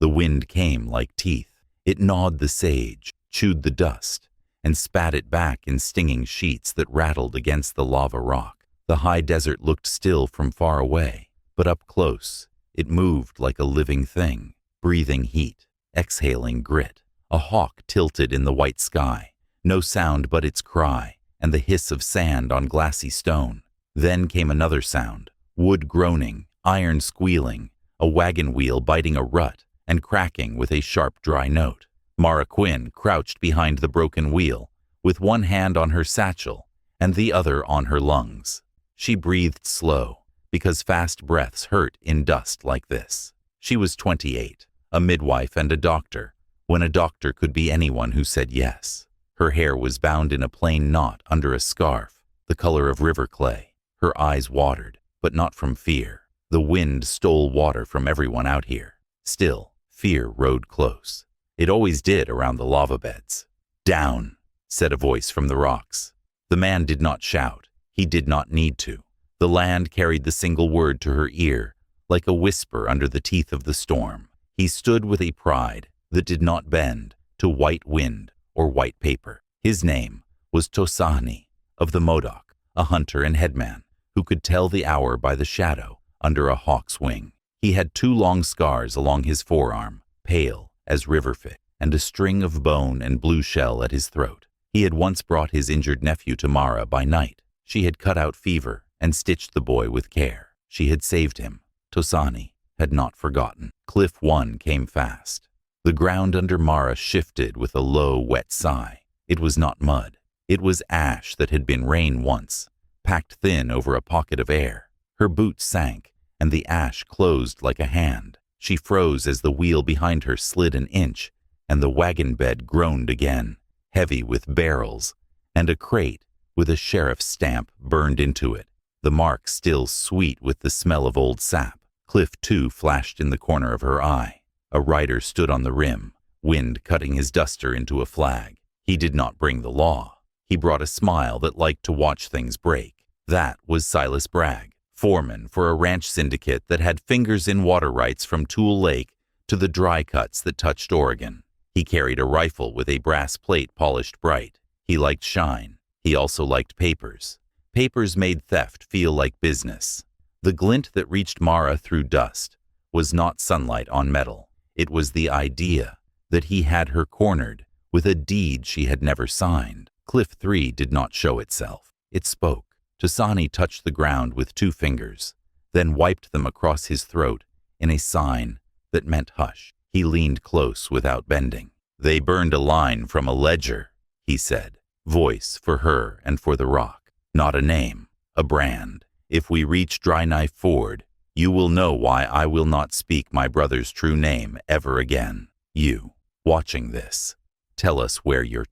The wind came like teeth. It gnawed the sage, chewed the dust, and spat it back in stinging sheets that rattled against the lava rock. The high desert looked still from far away, but up close, it moved like a living thing, breathing heat, exhaling grit. A hawk tilted in the white sky, no sound but its cry and the hiss of sand on glassy stone. Then came another sound, wood groaning, iron squealing, a wagon wheel biting a rut and cracking with a sharp, dry note. Mara Quinn crouched behind the broken wheel, with one hand on her satchel and the other on her lungs. She breathed slow, because fast breaths hurt in dust like this. She was 28, a midwife and a doctor, when a doctor could be anyone who said yes. Her hair was bound in a plain knot under a scarf, the color of river clay. Her eyes watered, but not from fear. The wind stole water from everyone out here. Still, fear rode close. It always did around the lava beds. "Down," said a voice from the rocks. The man did not shout. He did not need to. The land carried the single word to her ear, like a whisper under the teeth of the storm. He stood with a pride that did not bend to white wind or white paper. His name was Tosahni of the Modoc, a hunter and headman who could tell the hour by the shadow under a hawk's wing. He had 2 long scars along his forearm, pale as riverfish, and a string of bone and blue shell at his throat. He had once brought his injured nephew to Mara by night. She had cut out fever and stitched the boy with care. She had saved him. Tosahni had not forgotten. Cliff 1 came fast. The ground under Mara shifted with a low, wet sigh. It was not mud. It was ash that had been rain once, packed thin over a pocket of air. Her boots sank, and the ash closed like a hand. She froze as the wheel behind her slid an inch, and the wagon bed groaned again, heavy with barrels, and a crate with a sheriff's stamp burned into it, the mark still sweet with the smell of old sap. Cliff 2 flashed in the corner of her eye. A rider stood on the rim, wind cutting his duster into a flag. He did not bring the law. He brought a smile that liked to watch things break. That was Silas Bragg, foreman for a ranch syndicate that had fingers in water rights from Tool Lake to the dry cuts that touched Oregon. He carried a rifle with a brass plate polished bright. He liked shine. He also liked papers. Papers made theft feel like business. The glint that reached Mara through dust was not sunlight on metal. It was the idea that he had her cornered with a deed she had never signed. Cliff 3 did not show itself. It spoke. Tosahni touched the ground with 2 fingers, then wiped them across his throat in a sign that meant hush. He leaned close without bending. "They burned a line from a ledger," he said. "Voice for her and for the rock. Not a name, a brand. If we reach Dry Knife Ford, you will know why I will not speak my brother's true name ever again. You, watching this, tell us where you're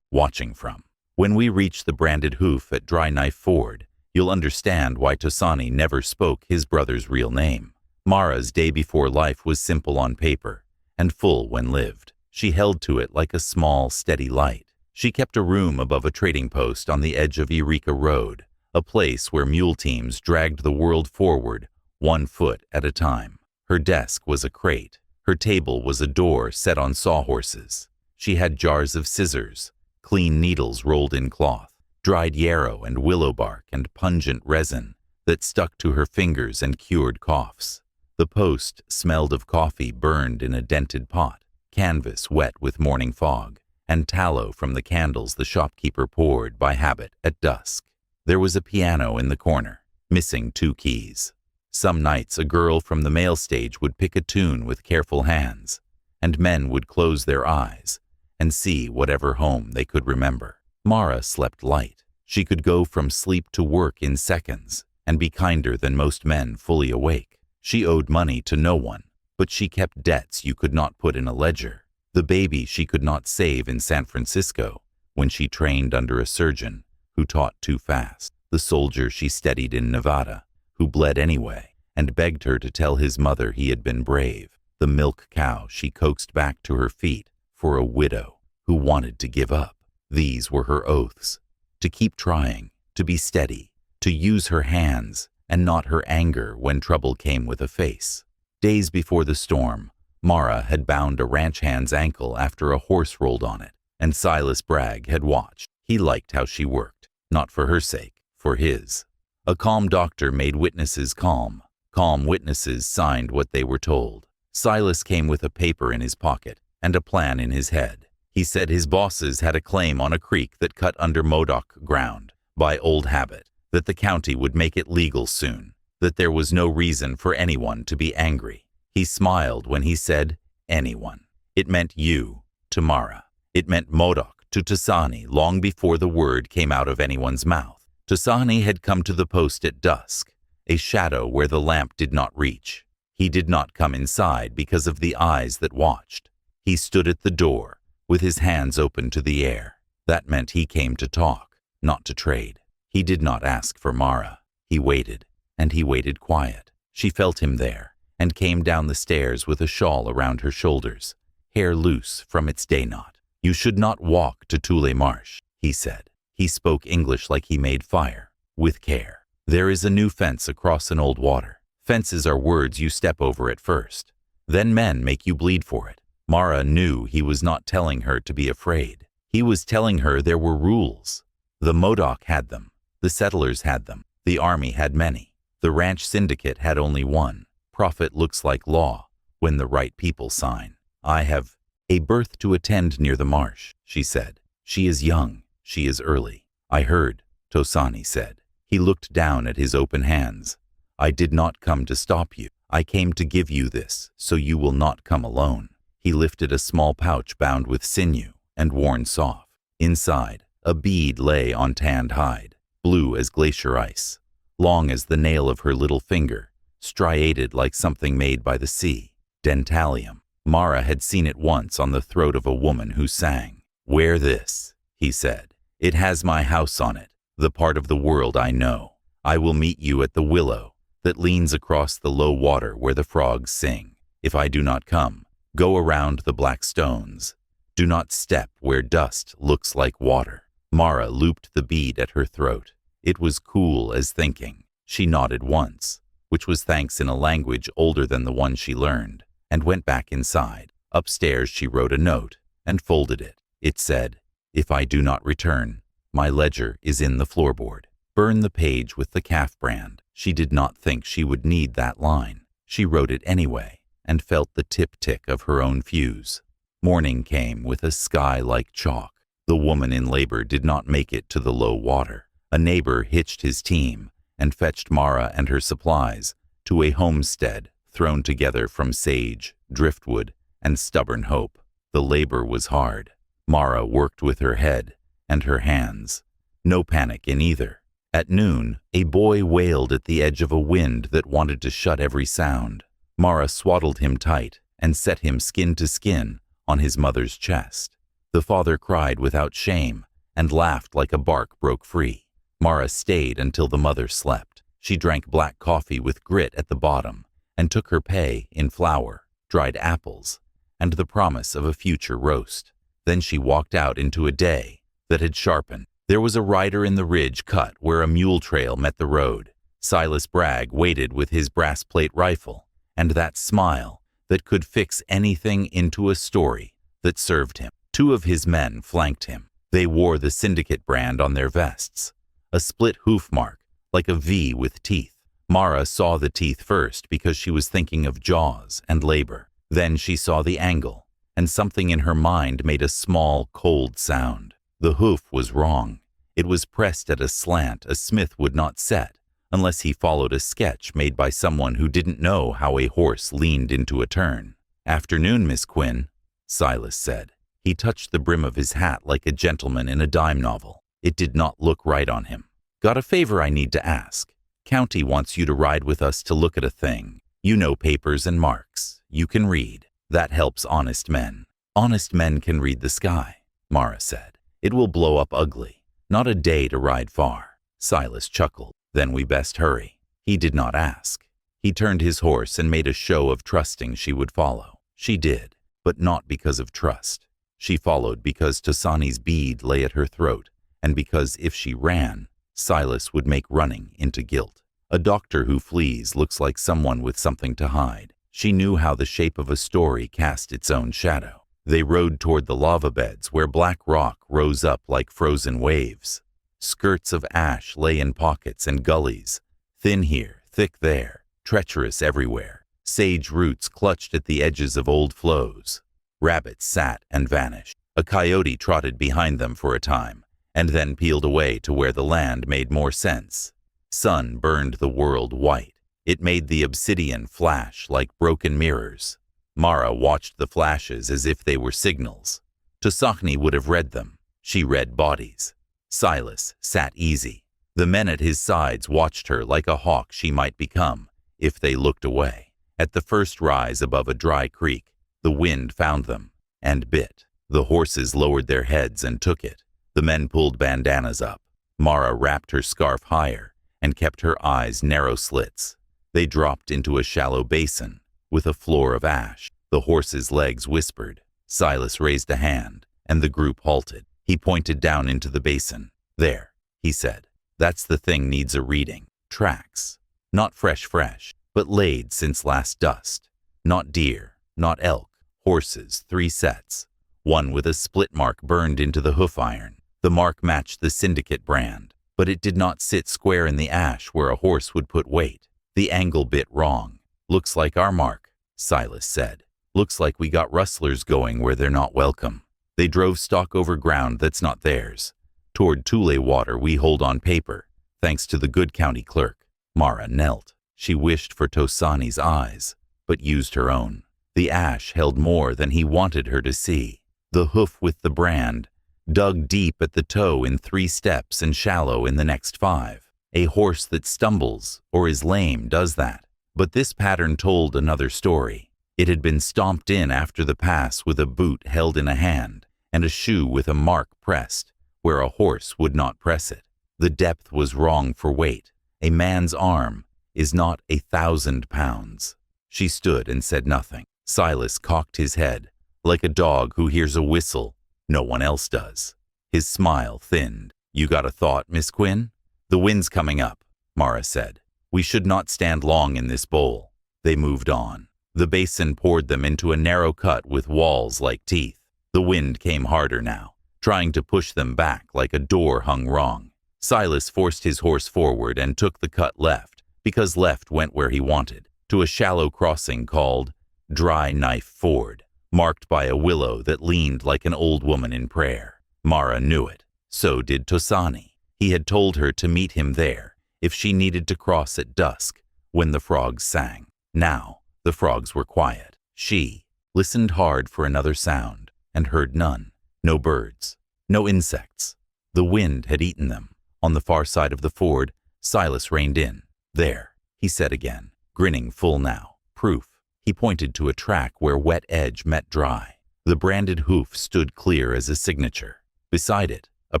watching from. When we reach the branded hoof at Dry Knife Ford, you'll understand why Tosahni never spoke his brother's real name." Mara's day before life was simple on paper and full when lived. She held to it like a small, steady light. She kept a room above a trading post on the edge of Eureka Road, a place where mule teams dragged the world forward 1 foot at a time. Her desk was a crate. Her table was a door set on sawhorses. She had jars of scissors, clean needles rolled in cloth, dried yarrow and willow bark and pungent resin that stuck to her fingers and cured coughs. The post smelled of coffee burned in a dented pot, canvas wet with morning fog, and tallow from the candles the shopkeeper poured by habit at dusk. There was a piano in the corner, missing 2 keys. Some nights a girl from the mail stage would pick a tune with careful hands, and men would close their eyes and see whatever home they could remember. Mara slept light. She could go from sleep to work in seconds and be kinder than most men fully awake. She owed money to no one, but she kept debts you could not put in a ledger. The baby she could not save in San Francisco when she trained under a surgeon who taught too fast. The soldier she steadied in Nevada, who bled anyway and begged her to tell his mother he had been brave. The milk cow she coaxed back to her feet for a widow who wanted to give up. These were her oaths: to keep trying, to be steady, to use her hands and not her anger when trouble came with a face. Days before the storm, Mara had bound a ranch hand's ankle after a horse rolled on it, and Silas Bragg had watched. He liked how she worked, not for her sake, for his. A calm doctor made witnesses calm. Calm witnesses signed what they were told. Silas came with a paper in his pocket and a plan in his head. He said his bosses had a claim on a creek that cut under Modoc ground, by old habit, that the county would make it legal soon, that there was no reason for anyone to be angry. He smiled when he said, anyone. It meant you to Mara. It meant Modoc to Tasani long before the word came out of anyone's mouth. Tasani had come to the post at dusk, a shadow where the lamp did not reach. He did not come inside because of the eyes that watched. He stood at the door, with his hands open to the air. That meant he came to talk, not to trade. He did not ask for Mara. He waited, and he waited quiet. She felt him there, and came down the stairs with a shawl around her shoulders, hair loose from its day knot. You should not walk to Tule Marsh, he said. He spoke English like he made fire, with care. There is a new fence across an old water. Fences are words you step over at first. Then men make you bleed for it. Mara knew he was not telling her to be afraid. He was telling her there were rules. The Modoc had them. The settlers had them. The army had many. The ranch syndicate had only one. Profit looks like law when the right people sign. I have a birth to attend near the marsh, she said. She is young. She is early. I heard, Tosani said. He looked down at his open hands. I did not come to stop you. I came to give you this, so you will not come alone. He lifted a small pouch bound with sinew and worn soft. Inside, a bead lay on tanned hide, blue as glacier ice, long as the nail of her little finger, striated like something made by the sea. Dentalium. Mara had seen it once on the throat of a woman who sang. Wear this, he said. It has my house on it, the part of the world I know. I will meet you at the willow that leans across the low water where the frogs sing. If I do not come, go around the black stones. Do not step where dust looks like water. Mara looped the bead at her throat. It was cool as thinking. She nodded once, which was thanks in a language older than the one she learned, and went back inside. Upstairs she wrote a note and folded it. It said, if I do not return, my ledger is in the floorboard. Burn the page with the calf brand. She did not think she would need that line. She wrote it anyway, and felt the tip-tick of her own fuse. Morning came with a sky like chalk. The woman in labor did not make it to the low water. A neighbor hitched his team and fetched Mara and her supplies to a homestead thrown together from sage, driftwood, and stubborn hope. The labor was hard. Mara worked with her head and her hands. No panic in either. At noon, a boy wailed at the edge of a wind that wanted to shut every sound. Mara swaddled him tight and set him skin to skin on his mother's chest. The father cried without shame and laughed like a bark broke free. Mara stayed until the mother slept. She drank black coffee with grit at the bottom and took her pay in flour, dried apples, and the promise of a future roast. Then she walked out into a day that had sharpened. There was a rider in the ridge cut where a mule trail met the road. Silas Bragg waited with his brass plate rifle and that smile that could fix anything into a story that served him. Two of his men flanked him. They wore the syndicate brand on their vests, a split hoof mark like a V with teeth. Mara saw the teeth first because she was thinking of jaws and labor. Then she saw the angle, and something in her mind made a small, cold sound. The hoof was wrong. It was pressed at a slant a smith would not set unless he followed a sketch made by someone who didn't know how a horse leaned into a turn. Afternoon, Miss Quinn, Silas said. He touched the brim of his hat like a gentleman in a dime novel. It did not look right on him. Got a favor I need to ask. County wants you to ride with us to look at a thing. You know papers and marks. You can read. That helps honest men. Honest men can read the sky, Mara said. It will blow up ugly. Not a day to ride far. Silas chuckled. Then we best hurry. He did not ask. He turned his horse and made a show of trusting she would follow. She did, but not because of trust. She followed because Tosani's bead lay at her throat, and because if she ran, Silas would make running into guilt. A doctor who flees looks like someone with something to hide. She knew how the shape of a story cast its own shadow. They rode toward the lava beds where black rock rose up like frozen waves. Skirts of ash lay in pockets and gullies, thin here, thick there, treacherous everywhere. Sage roots clutched at the edges of old flows. Rabbits sat and vanished. A coyote trotted behind them for a time, and then peeled away to where the land made more sense. Sun burned the world white. It made the obsidian flash like broken mirrors. Mara watched the flashes as if they were signals. Tosachni would have read them. She read bodies. Silas sat easy. The men at his sides watched her like a hawk she might become if they looked away. At the first rise above a dry creek, the wind found them and bit. The horses lowered their heads and took it. The men pulled bandanas up. Mara wrapped her scarf higher and kept her eyes narrow slits. They dropped into a shallow basin with a floor of ash. The horses' legs whispered. Silas raised a hand, and the group halted. He pointed down into the basin. There, he said. That's the thing needs a reading. Tracks. Not fresh, but laid since last dust. Not deer, not elk. Horses, 3 sets. One with a split mark burned into the hoof iron. The mark matched the syndicate brand, but it did not sit square in the ash where a horse would put weight. The angle bit wrong. Looks like our mark, Silas said. Looks like we got rustlers going where they're not welcome. They drove stock over ground that's not theirs. Toward Tule water we hold on paper, thanks to the good county clerk. Mara knelt. She wished for Tosani's eyes, but used her own. The ash held more than he wanted her to see. The hoof with the brand, dug deep at the toe in 3 steps and shallow in the next 5. A horse that stumbles or is lame does that. But this pattern told another story. It had been stomped in after the pass with a boot held in a hand and a shoe with a mark pressed where a horse would not press it. The depth was wrong for weight. A man's arm is not 1,000 pounds. She stood and said nothing. Silas cocked his head like a dog who hears a whistle no one else does. His smile thinned. You got a thought, Miss Quinn? The wind's coming up, Mara said. We should not stand long in this bowl. They moved on. The basin poured them into a narrow cut with walls like teeth. The wind came harder now, trying to push them back like a door hung wrong. Silas forced his horse forward and took the cut left, because left went where he wanted, to a shallow crossing called Dry Knife Ford, marked by a willow that leaned like an old woman in prayer. Mara knew it. So did Tosani. He had told her to meet him there if she needed to cross at dusk when the frogs sang. Now, the frogs were quiet. She listened hard for another sound and heard none. No birds, no insects. The wind had eaten them. On the far side of the ford, Silas reined in. There, he said again, grinning full now. Proof. He pointed to a track where wet edge met dry. The branded hoof stood clear as a signature. Beside it, a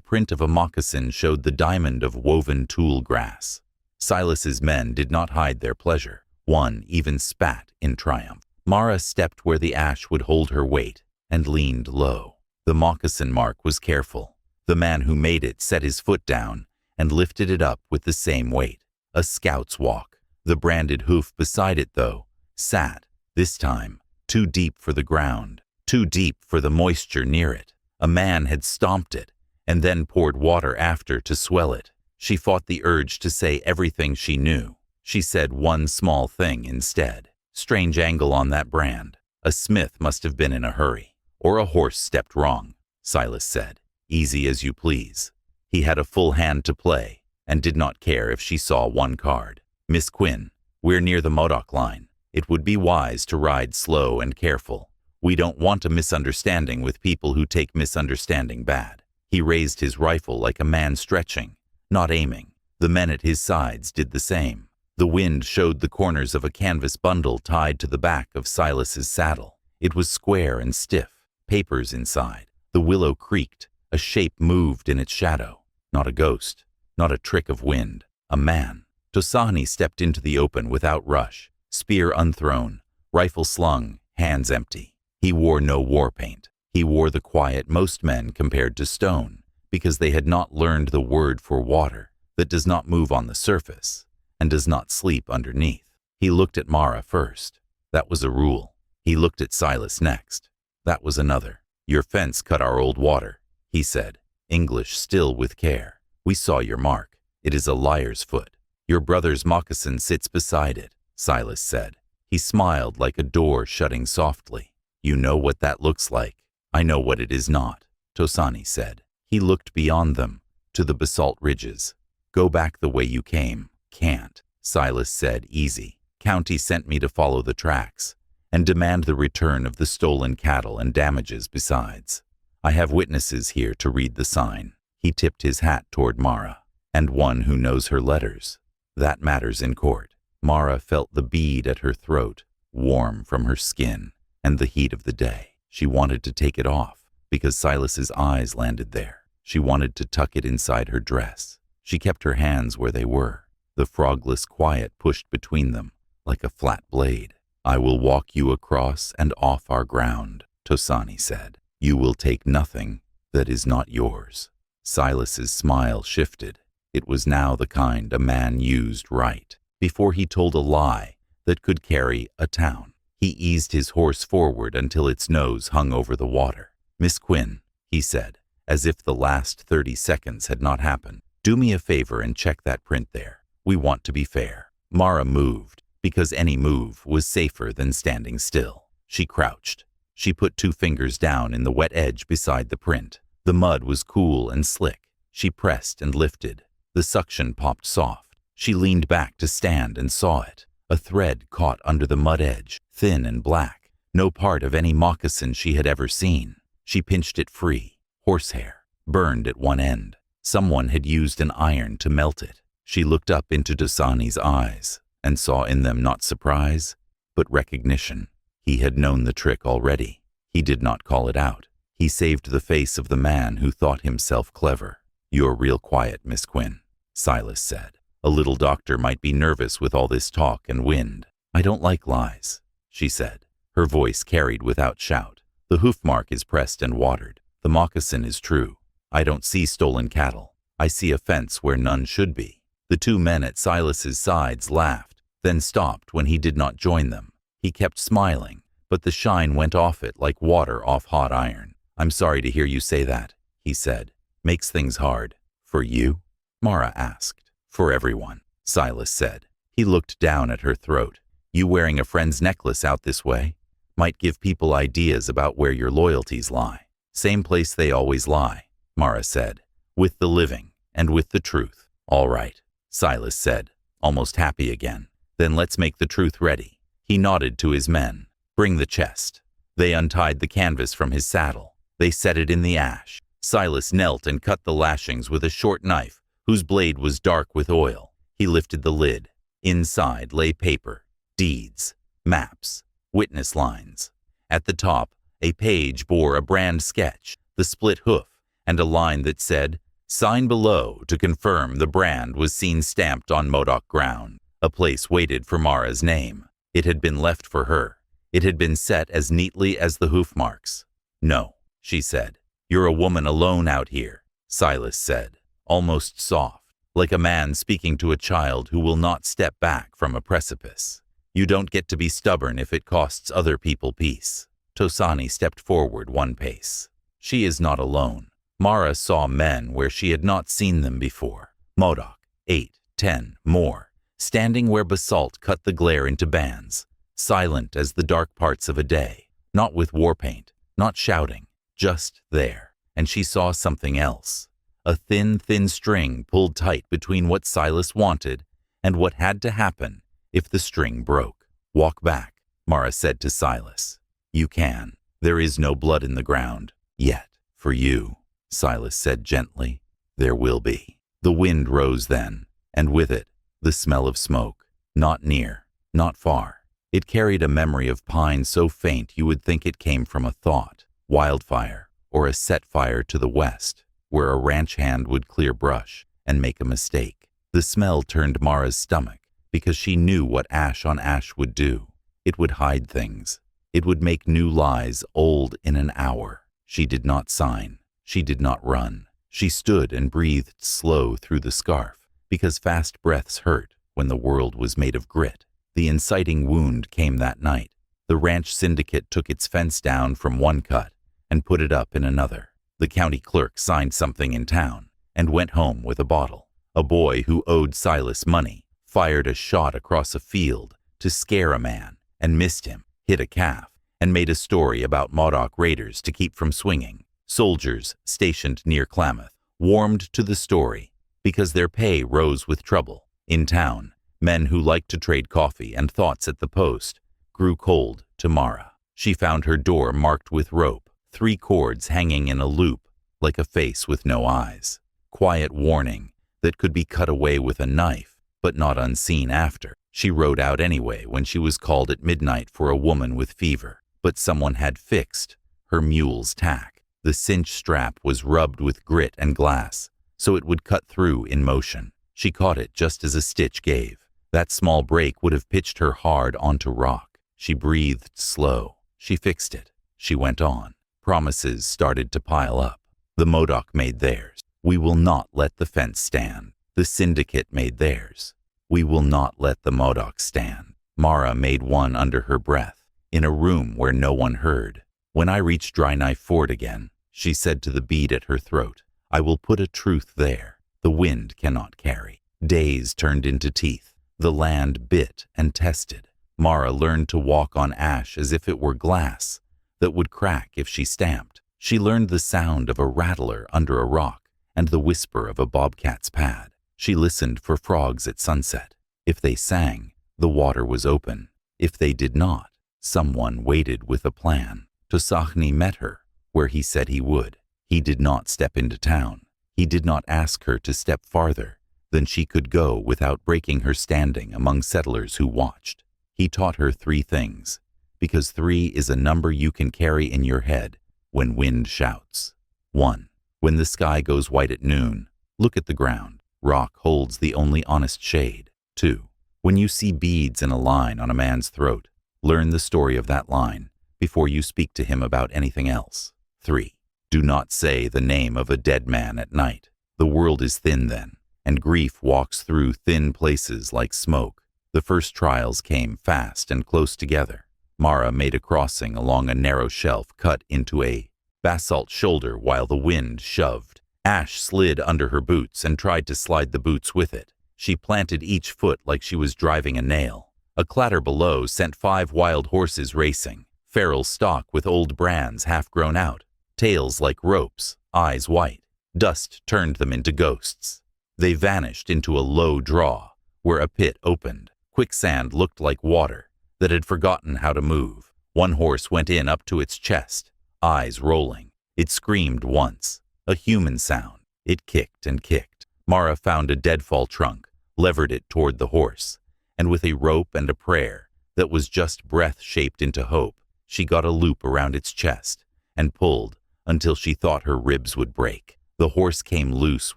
print of a moccasin showed the diamond of woven tulle grass. Silas's men did not hide their pleasure. One even spat in triumph. Mara stepped where the ash would hold her weight and leaned low. The moccasin mark was careful. The man who made it set his foot down and lifted it up with the same weight. A scout's walk. The branded hoof beside it, though, sat, this time, too deep for the ground, too deep for the moisture near it. A man had stomped it and then poured water after to swell it. She fought the urge to say everything she knew. She said one small thing instead. Strange angle on that brand. A smith must have been in a hurry. Or a horse stepped wrong, Silas said. Easy as you please. He had a full hand to play and did not care if she saw one card. Miss Quinn, we're near the Modoc line. It would be wise to ride slow and careful. We don't want a misunderstanding with people who take misunderstanding bad. He raised his rifle like a man stretching, not aiming. The men at his sides did the same. The wind showed the corners of a canvas bundle tied to the back of Silas's saddle. It was square and stiff, papers inside. The willow creaked. A shape moved in its shadow. Not a ghost, not a trick of wind. A man. Tosani stepped into the open without rush, spear unthrown, rifle slung, hands empty. He wore no war paint. He wore the quiet most men compared to stone, because they had not learned the word for water that does not move on the surface and does not sleep underneath. He looked at Mara first. That was a rule. He looked at Silas next. That was another. Your fence cut our old water, he said, English still with care. We saw your mark. It is a liar's foot. Your brother's moccasin sits beside it, Silas said. He smiled like a door shutting softly. You know what that looks like. I know what it is not, Tosani said. He looked beyond them, to the basalt ridges. Go back the way you came. Can't, Silas said, easy. County sent me to follow the tracks and demand the return of the stolen cattle and damages besides. I have witnesses here to read the sign. He tipped his hat toward Mara, and one who knows her letters. That matters in court. Mara felt the bead at her throat, warm from her skin, and the heat of the day. She wanted to take it off, because Silas's eyes landed there. She wanted to tuck it inside her dress. She kept her hands where they were. The frogless quiet pushed between them, like a flat blade. I will walk you across and off our ground, Tosani said. You will take nothing that is not yours. Silas's smile shifted. It was now the kind a man used right, before he told a lie that could carry a town. He eased his horse forward until its nose hung over the water. Miss Quinn, he said, as if the last 30 seconds had not happened, do me a favor and check that print there. We want to be fair. Mara moved, because any move was safer than standing still. She crouched. She put 2 fingers down in the wet edge beside the print. The mud was cool and slick. She pressed and lifted. The suction popped soft. She leaned back to stand and saw it. A thread caught under the mud edge, thin and black. No part of any moccasin she had ever seen. She pinched it free. Horsehair, burned at one end. Someone had used an iron to melt it. She looked up into Tosani's eyes and saw in them not surprise, but recognition. He had known the trick already. He did not call it out. He saved the face of the man who thought himself clever. You're real quiet, Miss Quinn, Silas said. A little doctor might be nervous with all this talk and wind. I don't like lies, she said. Her voice carried without shout. The hoof mark is pressed and watered. The moccasin is true. I don't see stolen cattle. I see a fence where none should be. The 2 men at Silas's sides laughed, then stopped when he did not join them. He kept smiling, but the shine went off it like water off hot iron. I'm sorry to hear you say that, he said. Makes things hard. For you? Mara asked. For everyone, Silas said. He looked down at her throat. You wearing a friend's necklace out this way might give people ideas about where your loyalties lie. Same place they always lie, Mara said. With the living and with the truth. All right, Silas said, almost happy again. Then let's make the truth ready. He nodded to his men. Bring the chest. They untied the canvas from his saddle. They set it in the ash. Silas knelt and cut the lashings with a short knife, whose blade was dark with oil. He lifted the lid. Inside lay paper, deeds, maps, witness lines. At the top, a page bore a brand sketch, the split hoof, and a line that said, Sign below to confirm the brand was seen stamped on Modoc ground. A place waited for Mara's name. It had been left for her. It had been set as neatly as the hoof marks. No, she said. You're a woman alone out here, Silas said, almost soft, like a man speaking to a child who will not step back from a precipice. You don't get to be stubborn if it costs other people peace. Tosani stepped forward 1 pace. She is not alone. Mara saw men where she had not seen them before. Modoc, 8, 10, more, standing where basalt cut the glare into bands, silent as the dark parts of a day, not with war paint, not shouting, just there. And she saw something else. A thin string pulled tight between what Silas wanted and what had to happen if the string broke. Walk back, Mara said to Silas. You can. There is no blood in the ground. Yet. For you, Silas said gently. There will be. The wind rose then, and with it, the smell of smoke. Not near, not far. It carried a memory of pine so faint you would think it came from a thought. Wildfire, or a set fire to the west, where a ranch hand would clear brush and make a mistake. The smell turned Mara's stomach, because she knew what ash on ash would do. It would hide things. It would make new lies old in an hour. She did not sign. She did not run. She stood and breathed slow through the scarf, because fast breaths hurt when the world was made of grit. The inciting wound came that night, The ranch syndicate took its fence down from one cut and put it up in another. The county clerk signed something in town and went home with a bottle. A boy who owed Silas money fired a shot across a field to scare a man and missed him, hit a calf, and made a story about Modoc raiders to keep from swinging. Soldiers stationed near Klamath warmed to the story because their pay rose with trouble. In town, men who liked to trade coffee and thoughts at the post grew cold to Mara. She found her door marked with rope, 3 cords hanging in a loop like a face with no eyes. Quiet warning that could be cut away with a knife, but not unseen after. She rode out anyway when she was called at midnight for a woman with fever, but someone had fixed her mule's tack. The cinch strap was rubbed with grit and glass, so it would cut through in motion. She caught it just as a stitch gave. That small break would have pitched her hard onto rock. She breathed slow. She fixed it. She went on. Promises started to pile up. The Modoc made theirs. We will not let the fence stand. The syndicate made theirs. We will not let the Modoc stand. Mara made one under her breath, in a room where no one heard. When I reach Dry Knife Ford again, she said to the bead at her throat, I will put a truth there the wind cannot carry. Days turned into teeth. The land bit and tested. Mara learned to walk on ash as if it were glass that would crack if she stamped. She learned the sound of a rattler under a rock and the whisper of a bobcat's pad. She listened for frogs at sunset. If they sang, the water was open. If they did not, someone waited with a plan. Tosachni met her where he said he would. He did not step into town. He did not ask her to step farther than she could go without breaking her standing among settlers who watched. He taught her 3 things, because 3 is a number you can carry in your head when wind shouts. 1. When the sky goes white at noon, look at the ground. Rock holds the only honest shade. 2. When you see beads in a line on a man's throat, learn the story of that line before you speak to him about anything else. 3. Do not say the name of a dead man at night. The world is thin then, and grief walks through thin places like smoke. The first trials came fast and close together. Mara made a crossing along a narrow shelf cut into a basalt shoulder while the wind shoved. Ash slid under her boots and tried to slide the boots with it. She planted each foot like she was driving a nail. A clatter below sent 5 wild horses racing, feral stock with old brands half grown out, tails like ropes, eyes white. Dust turned them into ghosts. They vanished into a low draw where a pit opened. Quicksand looked like water that had forgotten how to move. One horse went in up to its chest, eyes rolling. It screamed once, a human sound. It kicked and kicked. Mara found a deadfall trunk, levered it toward the horse, and with a rope and a prayer that was just breath shaped into hope, she got a loop around its chest and pulled until she thought her ribs would break. The horse came loose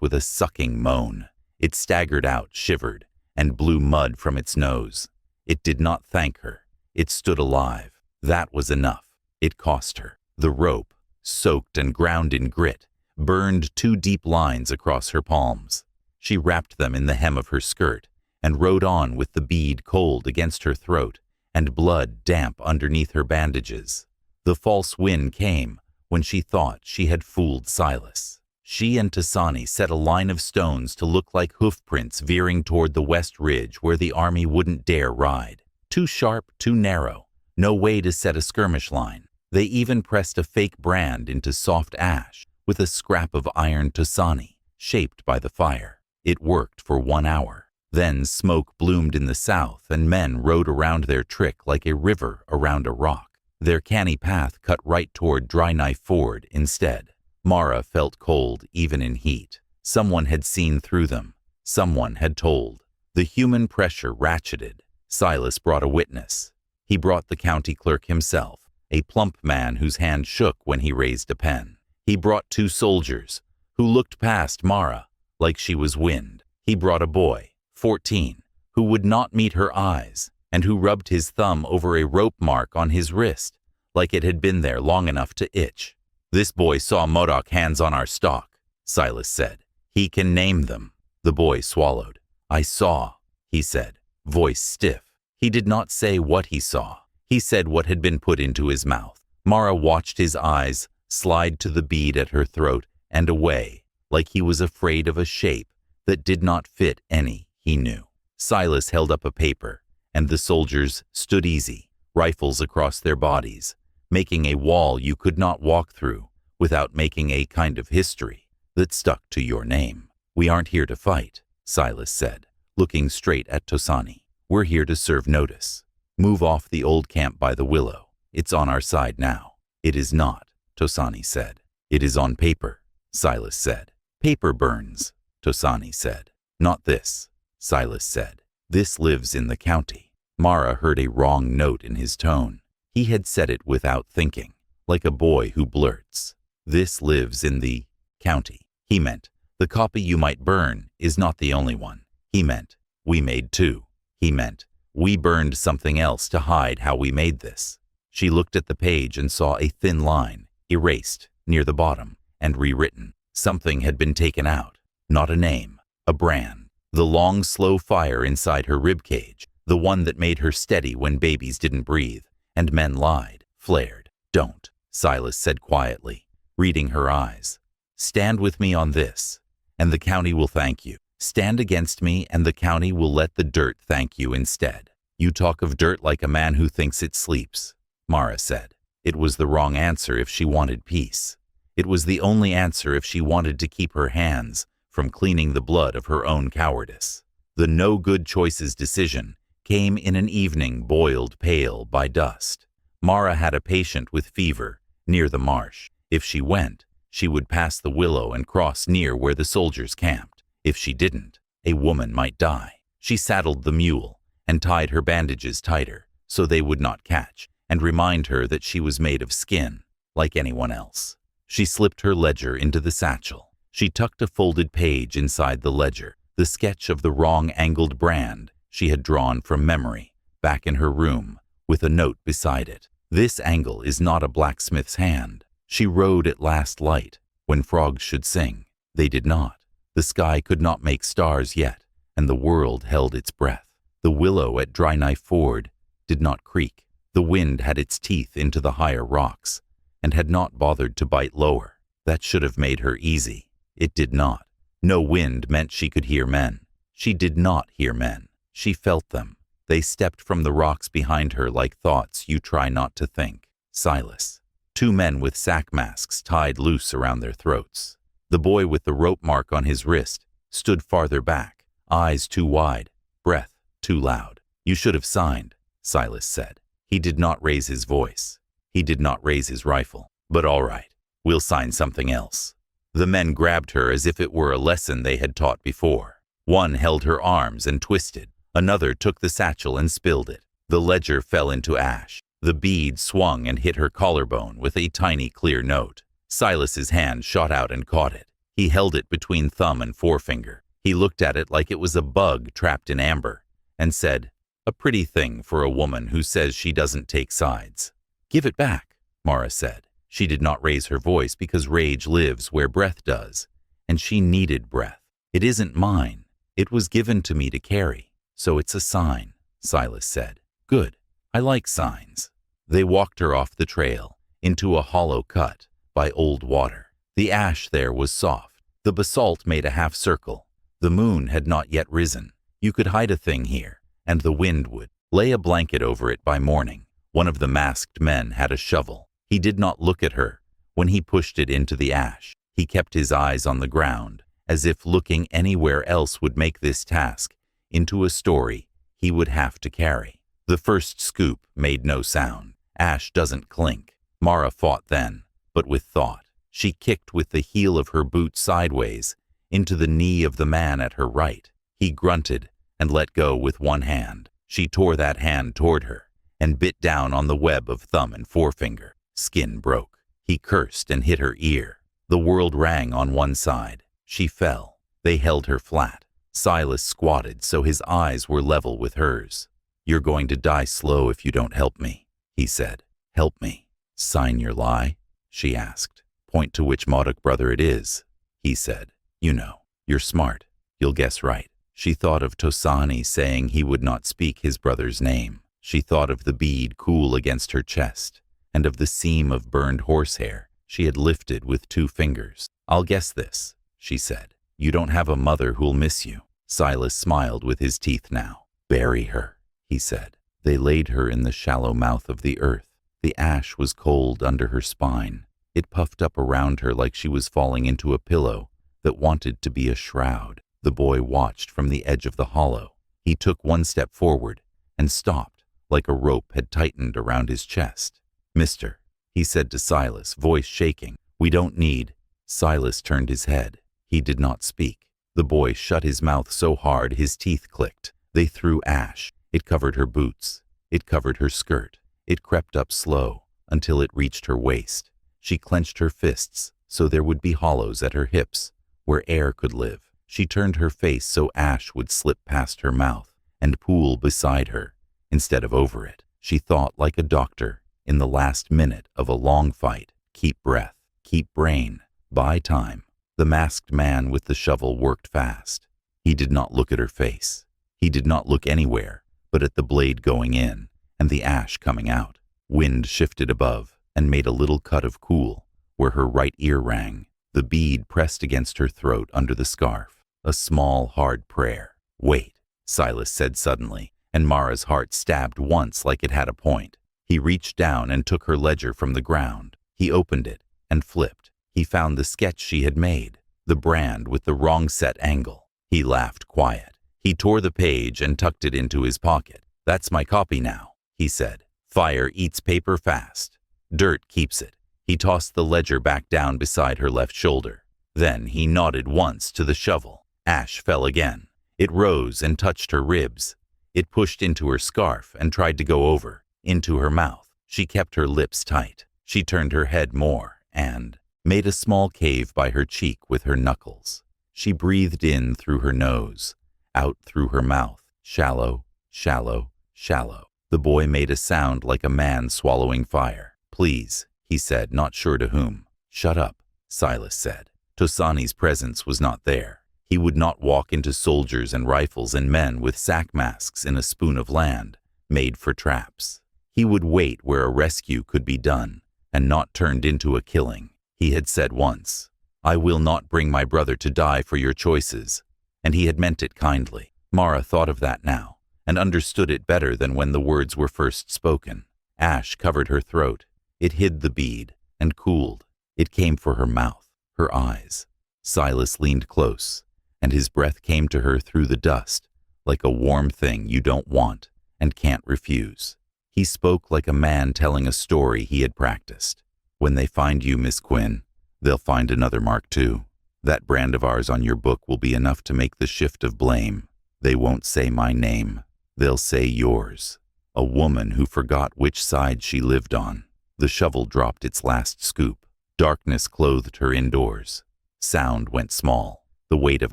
with a sucking moan. It staggered out, shivered, and blew mud from its nose. It did not thank her. It stood alive. That was enough. It cost her. The rope, soaked and ground in grit, burned 2 deep lines across her palms. She wrapped them in the hem of her skirt and rode on with the bead cold against her throat and blood damp underneath her bandages. The false wind came when she thought she had fooled Silas. She and Tasani set a line of stones to look like hoof prints veering toward the west ridge where the army wouldn't dare ride. Too sharp, too narrow, no way to set a skirmish line. They even pressed a fake brand into soft ash with a scrap of iron Tasani, shaped by the fire. It worked for 1 hour. Then smoke bloomed in the south and men rode around their trick like a river around a rock. Their canny path cut right toward Dry Knife Ford instead. Mara felt cold even in heat. Someone had seen through them. Someone had told. The human pressure ratcheted. Silas brought a witness. He brought the county clerk himself, a plump man whose hand shook when he raised a pen. He brought 2 soldiers, who looked past Mara like she was wind. He brought a boy, 14, who would not meet her eyes, and who rubbed his thumb over a rope mark on his wrist, like it had been there long enough to itch. "This boy saw Modoc hands on our stock," Silas said. "He can name them." The boy swallowed. "I saw," he said, voice stiff. He did not say what he saw. He said what had been put into his mouth. Mara watched his eyes slide to the bead at her throat and away, like he was afraid of a shape that did not fit any he knew. Silas held up a paper, and the soldiers stood easy, rifles across their bodies, making a wall you could not walk through without making a kind of history that stuck to your name. "We aren't here to fight," Silas said, looking straight at Tosani. "We're here to serve notice. Move off the old camp by the willow. It's on our side now." "It is not," Tosani said. "It is on paper," Silas said. "Paper burns," Tosani said. "Not this," Silas said. "This lives in the county." Mara heard a wrong note in his tone. He had said it without thinking, like a boy who blurts. "This lives in the county." He meant, "The copy you might burn is not the only one." He meant, "We made two." He meant, "We burned something else to hide how we made this." She looked at the page and saw a thin line, erased, near the bottom, and rewritten. Something had been taken out. Not a name, a brand. The long, slow fire inside her ribcage, the one that made her steady when babies didn't breathe, and men lied, flared. "Don't," Silas said quietly, reading her eyes. "Stand with me on this, and the county will thank you. Stand against me, and the county will let the dirt thank you instead." "You talk of dirt like a man who thinks it sleeps," Mara said. It was the wrong answer if she wanted peace. It was the only answer if she wanted to keep her hands from cleaning the blood of her own cowardice. The no good choices decision came in an evening boiled pale by dust. Mara had a patient with fever near the marsh. If she went, she would pass the willow and cross near where the soldiers camped. If she didn't, a woman might die. She saddled the mule and tied her bandages tighter so they would not catch and remind her that she was made of skin, like anyone else. She slipped her ledger into the satchel. She tucked a folded page inside the ledger, the sketch of the wrong-angled brand she had drawn from memory, back in her room, with a note beside it. "This angle is not a blacksmith's hand." She rode at last light, when frogs should sing. They did not. The sky could not make stars yet, and the world held its breath. The willow at Dry Knife Ford did not creak. The wind had its teeth into the higher rocks, and had not bothered to bite lower. That should have made her easy. It did not. No wind meant she could hear men. She did not hear men. She felt them. They stepped from the rocks behind her like thoughts you try not to think. Silas. Two men with sack masks tied loose around their throats. The boy with the rope mark on his wrist stood farther back, eyes too wide, breath too loud. "You should have signed," Silas said. He did not raise his voice. He did not raise his rifle. "But all right, we'll sign something else." The men grabbed her as if it were a lesson they had taught before. One held her arms and twisted. Another took the satchel and spilled it. The ledger fell into ash. The bead swung and hit her collarbone with a tiny clear note. Silas's hand shot out and caught it. He held it between thumb and forefinger. He looked at it like it was a bug trapped in amber, and said, "A pretty thing for a woman who says she doesn't take sides." "Give it back," Mara said. She did not raise her voice because rage lives where breath does, and she needed breath. "It isn't mine. It was given to me to carry, so it's a sign," Silas said. "Good. I like signs." They walked her off the trail, into a hollow cut by old water. The ash there was soft. The basalt made a half circle. The moon had not yet risen. You could hide a thing here, and the wind would lay a blanket over it by morning. One of the masked men had a shovel. He did not look at her when he pushed it into the ash. He kept his eyes on the ground, as if looking anywhere else would make this task into a story he would have to carry. The first scoop made no sound. Ash doesn't clink. Mara fought then, but with thought. She kicked with the heel of her boot sideways into the knee of the man at her right. He grunted and let go with one hand. She tore that hand toward her and bit down on the web of thumb and forefinger. Skin broke. He cursed and hit her ear. The world rang on one side. She fell. They held her flat. Silas squatted so his eyes were level with hers. "You're going to die slow if you don't help me," he said. "Help me." "Sign your lie?" she asked. "Point to which Modoc brother it is," he said. "You know. You're smart. You'll guess right." She thought of Tosani saying he would not speak his brother's name. She thought of the bead cool against her chest, and of the seam of burned horsehair she had lifted with 2 fingers. "I'll guess this," she said. "You don't have a mother who'll miss you." Silas smiled with his teeth now. "Bury her," he said. They laid her in the shallow mouth of the earth. The ash was cold under her spine. It puffed up around her like she was falling into a pillow that wanted to be a shroud. The boy watched from the edge of the hollow. He took 1 step forward and stopped, like a rope had tightened around his chest. "Mister," he said to Silas, voice shaking, "we don't need—" Silas turned his head. He did not speak. The boy shut his mouth so hard his teeth clicked. They threw ash. It covered her boots. It covered her skirt. It crept up slow until it reached her waist. She clenched her fists so there would be hollows at her hips where air could live. She turned her face so ash would slip past her mouth and pool beside her instead of over it. She thought like a doctor in the last minute of a long fight. Keep breath. Keep brain. Buy time. The masked man with the shovel worked fast. He did not look at her face. He did not look anywhere but at the blade going in and the ash coming out. Wind shifted above and made a little cut of cool where her right ear rang. The bead pressed against her throat under the scarf. A small, hard prayer. "Wait," Silas said suddenly, and Mara's heart stabbed once like it had a point. He reached down and took her ledger from the ground. He opened it and flipped. He found the sketch she had made, the brand with the wrong set angle. He laughed quiet. He tore the page and tucked it into his pocket. "That's my copy now," he said. "Fire eats paper fast. Dirt keeps it." He tossed the ledger back down beside her left shoulder. Then he nodded once to the shovel. Ash fell again. It rose and touched her ribs. It pushed into her scarf and tried to go over, into her mouth. She kept her lips tight. She turned her head more and made a small cave by her cheek with her knuckles. She breathed in through her nose, out through her mouth, shallow, shallow, shallow. The boy made a sound like a man swallowing fire. "Please," he said, not sure to whom. "Shut up," Silas said. Tosani's presence was not there. He would not walk into soldiers and rifles and men with sack masks in a spoon of land, made for traps. He would wait where a rescue could be done, and not turned into a killing. He had said once, "I will not bring my brother to die for your choices," and he had meant it kindly. Mara thought of that now, and understood it better than when the words were first spoken. Ash covered her throat. It hid the bead, and cooled. It came for her mouth, her eyes. Silas leaned close, and his breath came to her through the dust, like a warm thing you don't want and can't refuse. He spoke like a man telling a story he had practiced. "When they find you, Miss Quinn, they'll find another Mark too. That brand of ours on your book will be enough to make the shift of blame. They won't say my name. They'll say yours. A woman who forgot which side she lived on." The shovel dropped its last scoop. Darkness clothed her indoors. Sound went small. The weight of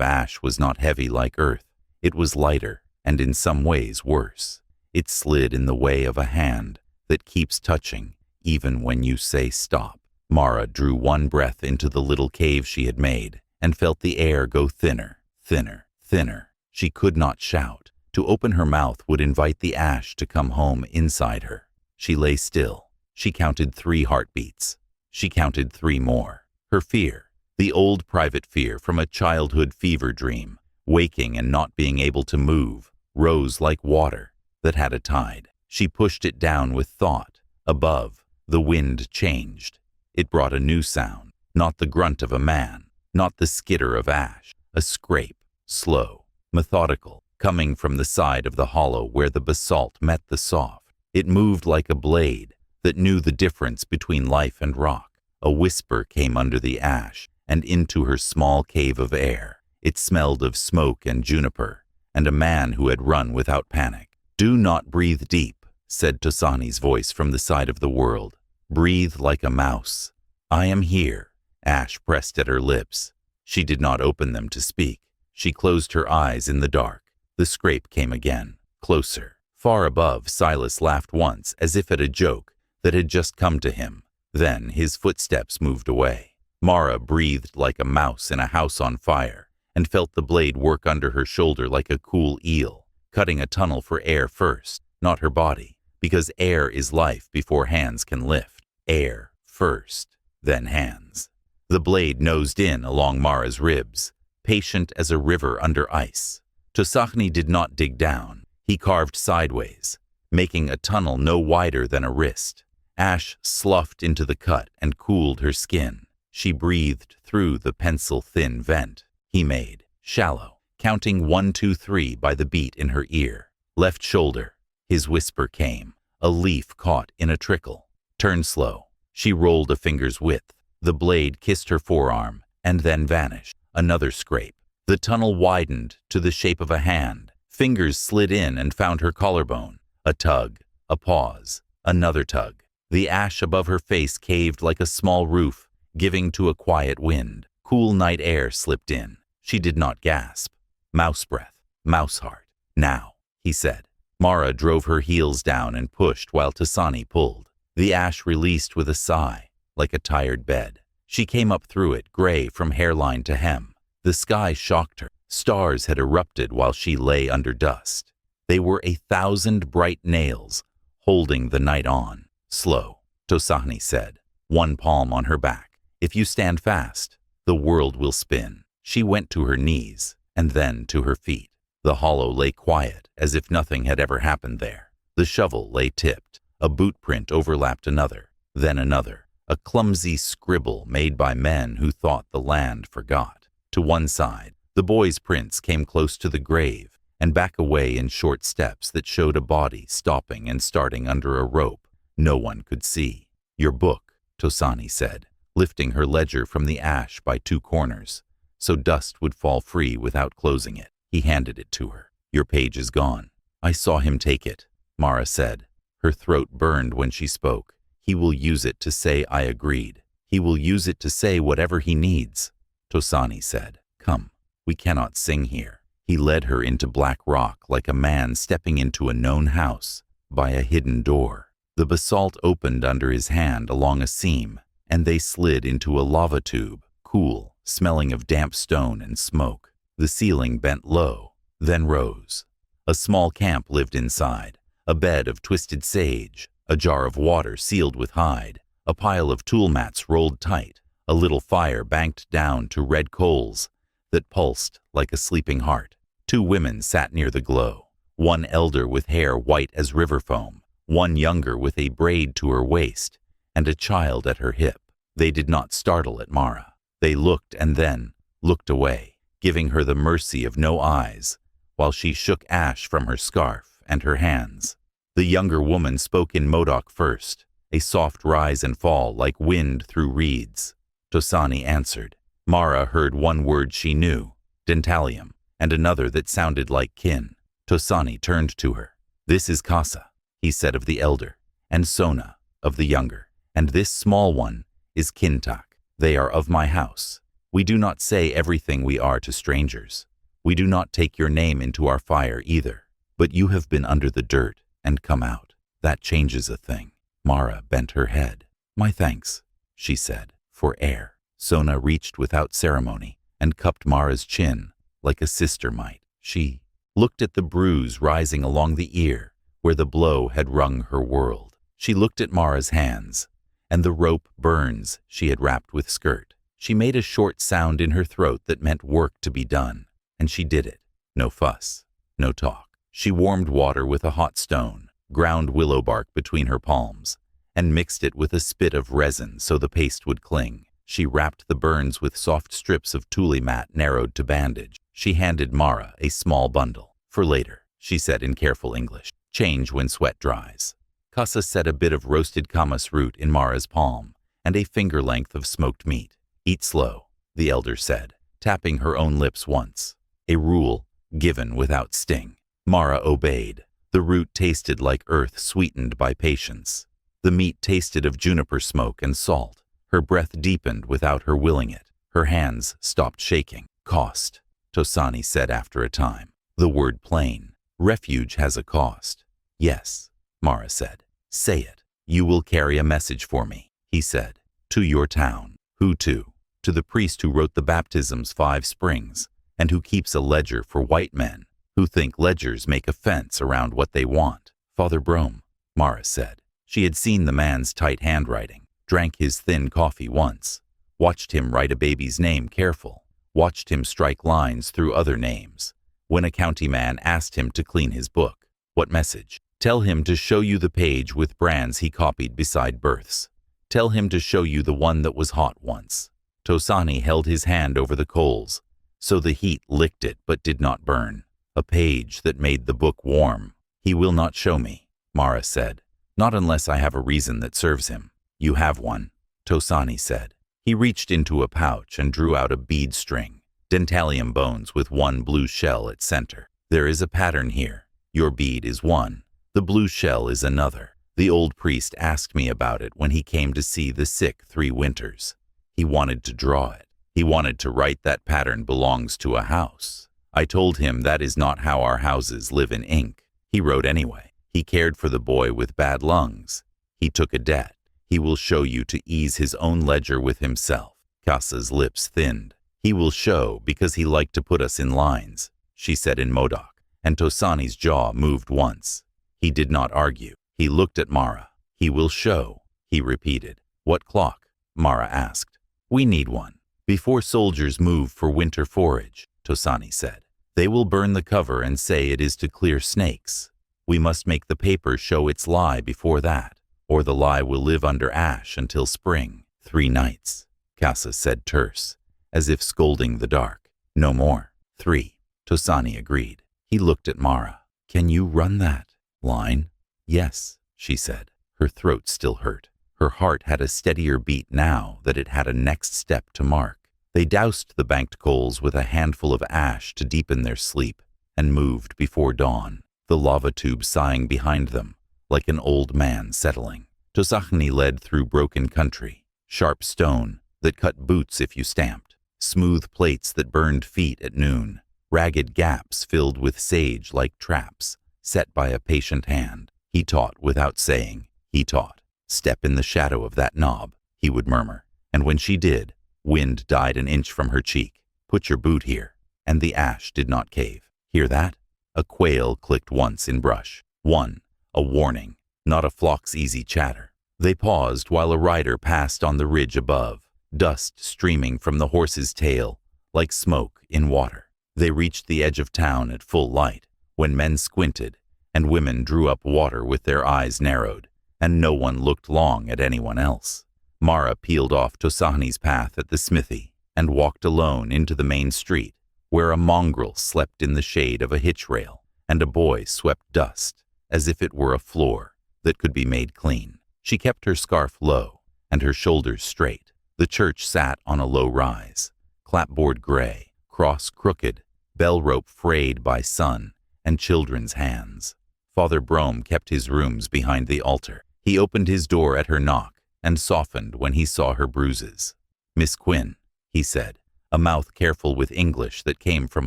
ash was not heavy like earth. It was lighter, and in some ways worse. It slid in the way of a hand that keeps touching, even when you say stop. Mara drew one breath into the little cave she had made, and felt the air go thinner, thinner, thinner. She could not shout. To open her mouth would invite the ash to come home inside her. She lay still. She counted 3 heartbeats. She counted 3 more. Her fear, the old private fear from a childhood fever dream, waking and not being able to move, rose like water that had a tide. She pushed it down with thought. Above, the wind changed. It brought a new sound, not the grunt of a man, not the skitter of ash, a scrape, slow, methodical, coming from the side of the hollow where the basalt met the soft. It moved like a blade that knew the difference between life and rock. A whisper came under the ash and into her small cave of air. It smelled of smoke and juniper, and a man who had run without panic. "Do not breathe deep," said Tosani's voice from the side of the world. "Breathe like a mouse. I am here." Ash pressed at her lips. She did not open them to speak. She closed her eyes in the dark. The scrape came again, closer. Far above, Silas laughed once, as if at a joke that had just come to him. Then his footsteps moved away. Mara breathed like a mouse in a house on fire, and felt the blade work under her shoulder like a cool eel, cutting a tunnel for air first, not her body. because air is life before hands can lift. Air first, then hands. The blade nosed in along Mara's ribs, patient as a river under ice. Tosachny did not dig down. He carved sideways, making a tunnel no wider than a wrist. Ash sloughed into the cut and cooled her skin. She breathed through the pencil-thin vent he made, shallow, counting 1, 2, 3 by the beat in her ear. Left shoulder. His whisper came, a leaf caught in a trickle. Turn slow. She rolled a finger's width. The blade kissed her forearm and then vanished. Another scrape. The tunnel widened to the shape of a hand. Fingers slid in and found her collarbone. A tug, a pause, another tug. The ash above her face caved like a small roof, giving to a quiet wind. Cool night air slipped in. She did not gasp. Mouse breath, mouse heart. Now, he said. Mara drove her heels down and pushed while Tosachny pulled. The ash released with a sigh, like a tired bed. She came up through it, gray from hairline to hem. The sky shocked her. Stars had erupted while she lay under dust. They were 1,000 bright nails, holding the night on. Slow, Tosachny said, one palm on her back. If you stand fast, the world will spin. She went to her knees, and then to her feet. The hollow lay quiet, as if nothing had ever happened there. The shovel lay tipped. A boot print overlapped another, then another. A clumsy scribble made by men who thought the land forgot. To one side, the boy's prints came close to the grave, and back away in short steps that showed a body stopping and starting under a rope no one could see. Your book, Tosachny said, lifting her ledger from the ash by 2 corners, so dust would fall free without closing it. He handed it to her. Your page is gone. I saw him take it, Mara said. Her throat burned when she spoke. He will use it to say I agreed. He will use it to say whatever he needs. Tosachny said, come, we cannot sing here. He led her into black rock like a man stepping into a known house by a hidden door. The basalt opened under his hand along a seam, and they slid into a lava tube, cool, smelling of damp stone and smoke. The ceiling bent low, then rose. A small camp lived inside, a bed of twisted sage, a jar of water sealed with hide, a pile of tool mats rolled tight, a little fire banked down to red coals that pulsed like a sleeping heart. 2 women sat near the glow, one elder with hair white as river foam, one younger with a braid to her waist, and a child at her hip. They did not startle at Mara. They looked and then looked away, giving her the mercy of no eyes, while she shook ash from her scarf and her hands. The younger woman spoke in Modoc first, a soft rise and fall like wind through reeds. Tosachny answered. Mara heard one word she knew, dentalium, and another that sounded like kin. Tosachny turned to her. This is Casa, he said of the elder, and Sona, of the younger, and this small one is Kintak. They are of my house. We do not say everything we are to strangers. We do not take your name into our fire either, but you have been under the dirt and come out. That changes a thing. Mara bent her head. My thanks, she said, for air. Sona reached without ceremony and cupped Mara's chin like a sister might. She looked at the bruise rising along the ear where the blow had wrung her world. She looked at Mara's hands and the rope burns she had wrapped with skirt. She made a short sound in her throat that meant work to be done, and she did it. No fuss, no talk. She warmed water with a hot stone, ground willow bark between her palms, and mixed it with a spit of resin so the paste would cling. She wrapped the burns with soft strips of tule mat narrowed to bandage. She handed Mara a small bundle. For later, she said in careful English. Change when sweat dries. Casa set a bit of roasted camas root in Mara's palm and a finger length of smoked meat. Eat slow, the elder said, tapping her own lips once. A rule given without sting. Mara obeyed. The root tasted like earth sweetened by patience. The meat tasted of juniper smoke and salt. Her breath deepened without her willing it. Her hands stopped shaking. Cost, Tosachny said after a time. The word plain. Refuge has a cost. Yes, Mara said. Say it. You will carry a message for me, he said. To your town. Who to? To the priest who wrote the baptism's 5 springs, and who keeps a ledger for white men, who think ledgers make a fence around what they want. Father Brome, Mara said. She had seen the man's tight handwriting, drank his thin coffee once, watched him write a baby's name careful, watched him strike lines through other names. When a county man asked him to clean his book, what message? Tell him to show you the page with brands he copied beside births. Tell him to show you the one that was hot once. Tosani held his hand over the coals, so the heat licked it but did not burn. A page that made the book warm. He will not show me, Mara said. Not unless I have a reason that serves him. You have one, Tosani said. He reached into a pouch and drew out a bead string, dentalium bones with one blue shell at center. There is a pattern here. Your bead is one. The blue shell is another. The old priest asked me about it when he came to see the sick 3 winters. He wanted to draw it. He wanted to write that pattern belongs to a house. I told him that is not how our houses live in ink. He wrote anyway. He cared for the boy with bad lungs. He took a debt. He will show you to ease his own ledger with himself. Casa's lips thinned. He will show because he liked to put us in lines, she said in Modoc, and Tosani's jaw moved once. He did not argue. He looked at Mara. He will show, he repeated. What clock? Mara asked. We need one. Before soldiers move for winter forage, Tosani said. They will burn the cover and say it is to clear snakes. We must make the paper show its lie before that, or the lie will live under ash until spring. 3 nights, Casa said terse, as if scolding the dark. No more. 3. Tosani agreed. He looked at Mara. Can you run that line? Yes, she said. Her throat still hurt. Her heart had a steadier beat now that it had a next step to mark. They doused the banked coals with a handful of ash to deepen their sleep, and moved before dawn, the lava tube sighing behind them, like an old man settling. Tosachni led through broken country, sharp stone that cut boots if you stamped, smooth plates that burned feet at noon, ragged gaps filled with sage like traps, set by a patient hand. He taught without saying. He taught. Step in the shadow of that knob, he would murmur, and when she did, wind died an inch from her cheek. Put your boot here, and the ash did not cave. Hear that? A quail clicked once in brush. One, a warning, not a flock's easy chatter. They paused while a rider passed on the ridge above, dust streaming from the horse's tail, like smoke in water. They reached the edge of town at full light, when men squinted, and women drew up water with their eyes narrowed, and no one looked long at anyone else. Mara peeled off Tosani's path at the smithy and walked alone into the main street, where a mongrel slept in the shade of a hitch rail, and a boy swept dust, as if it were a floor that could be made clean. She kept her scarf low and her shoulders straight. The church sat on a low rise, clapboard gray, cross crooked, bell rope frayed by sun and children's hands. Father Brome kept his rooms behind the altar. He opened his door at her knock and softened when he saw her bruises. Miss Quinn, he said, a mouth careful with English that came from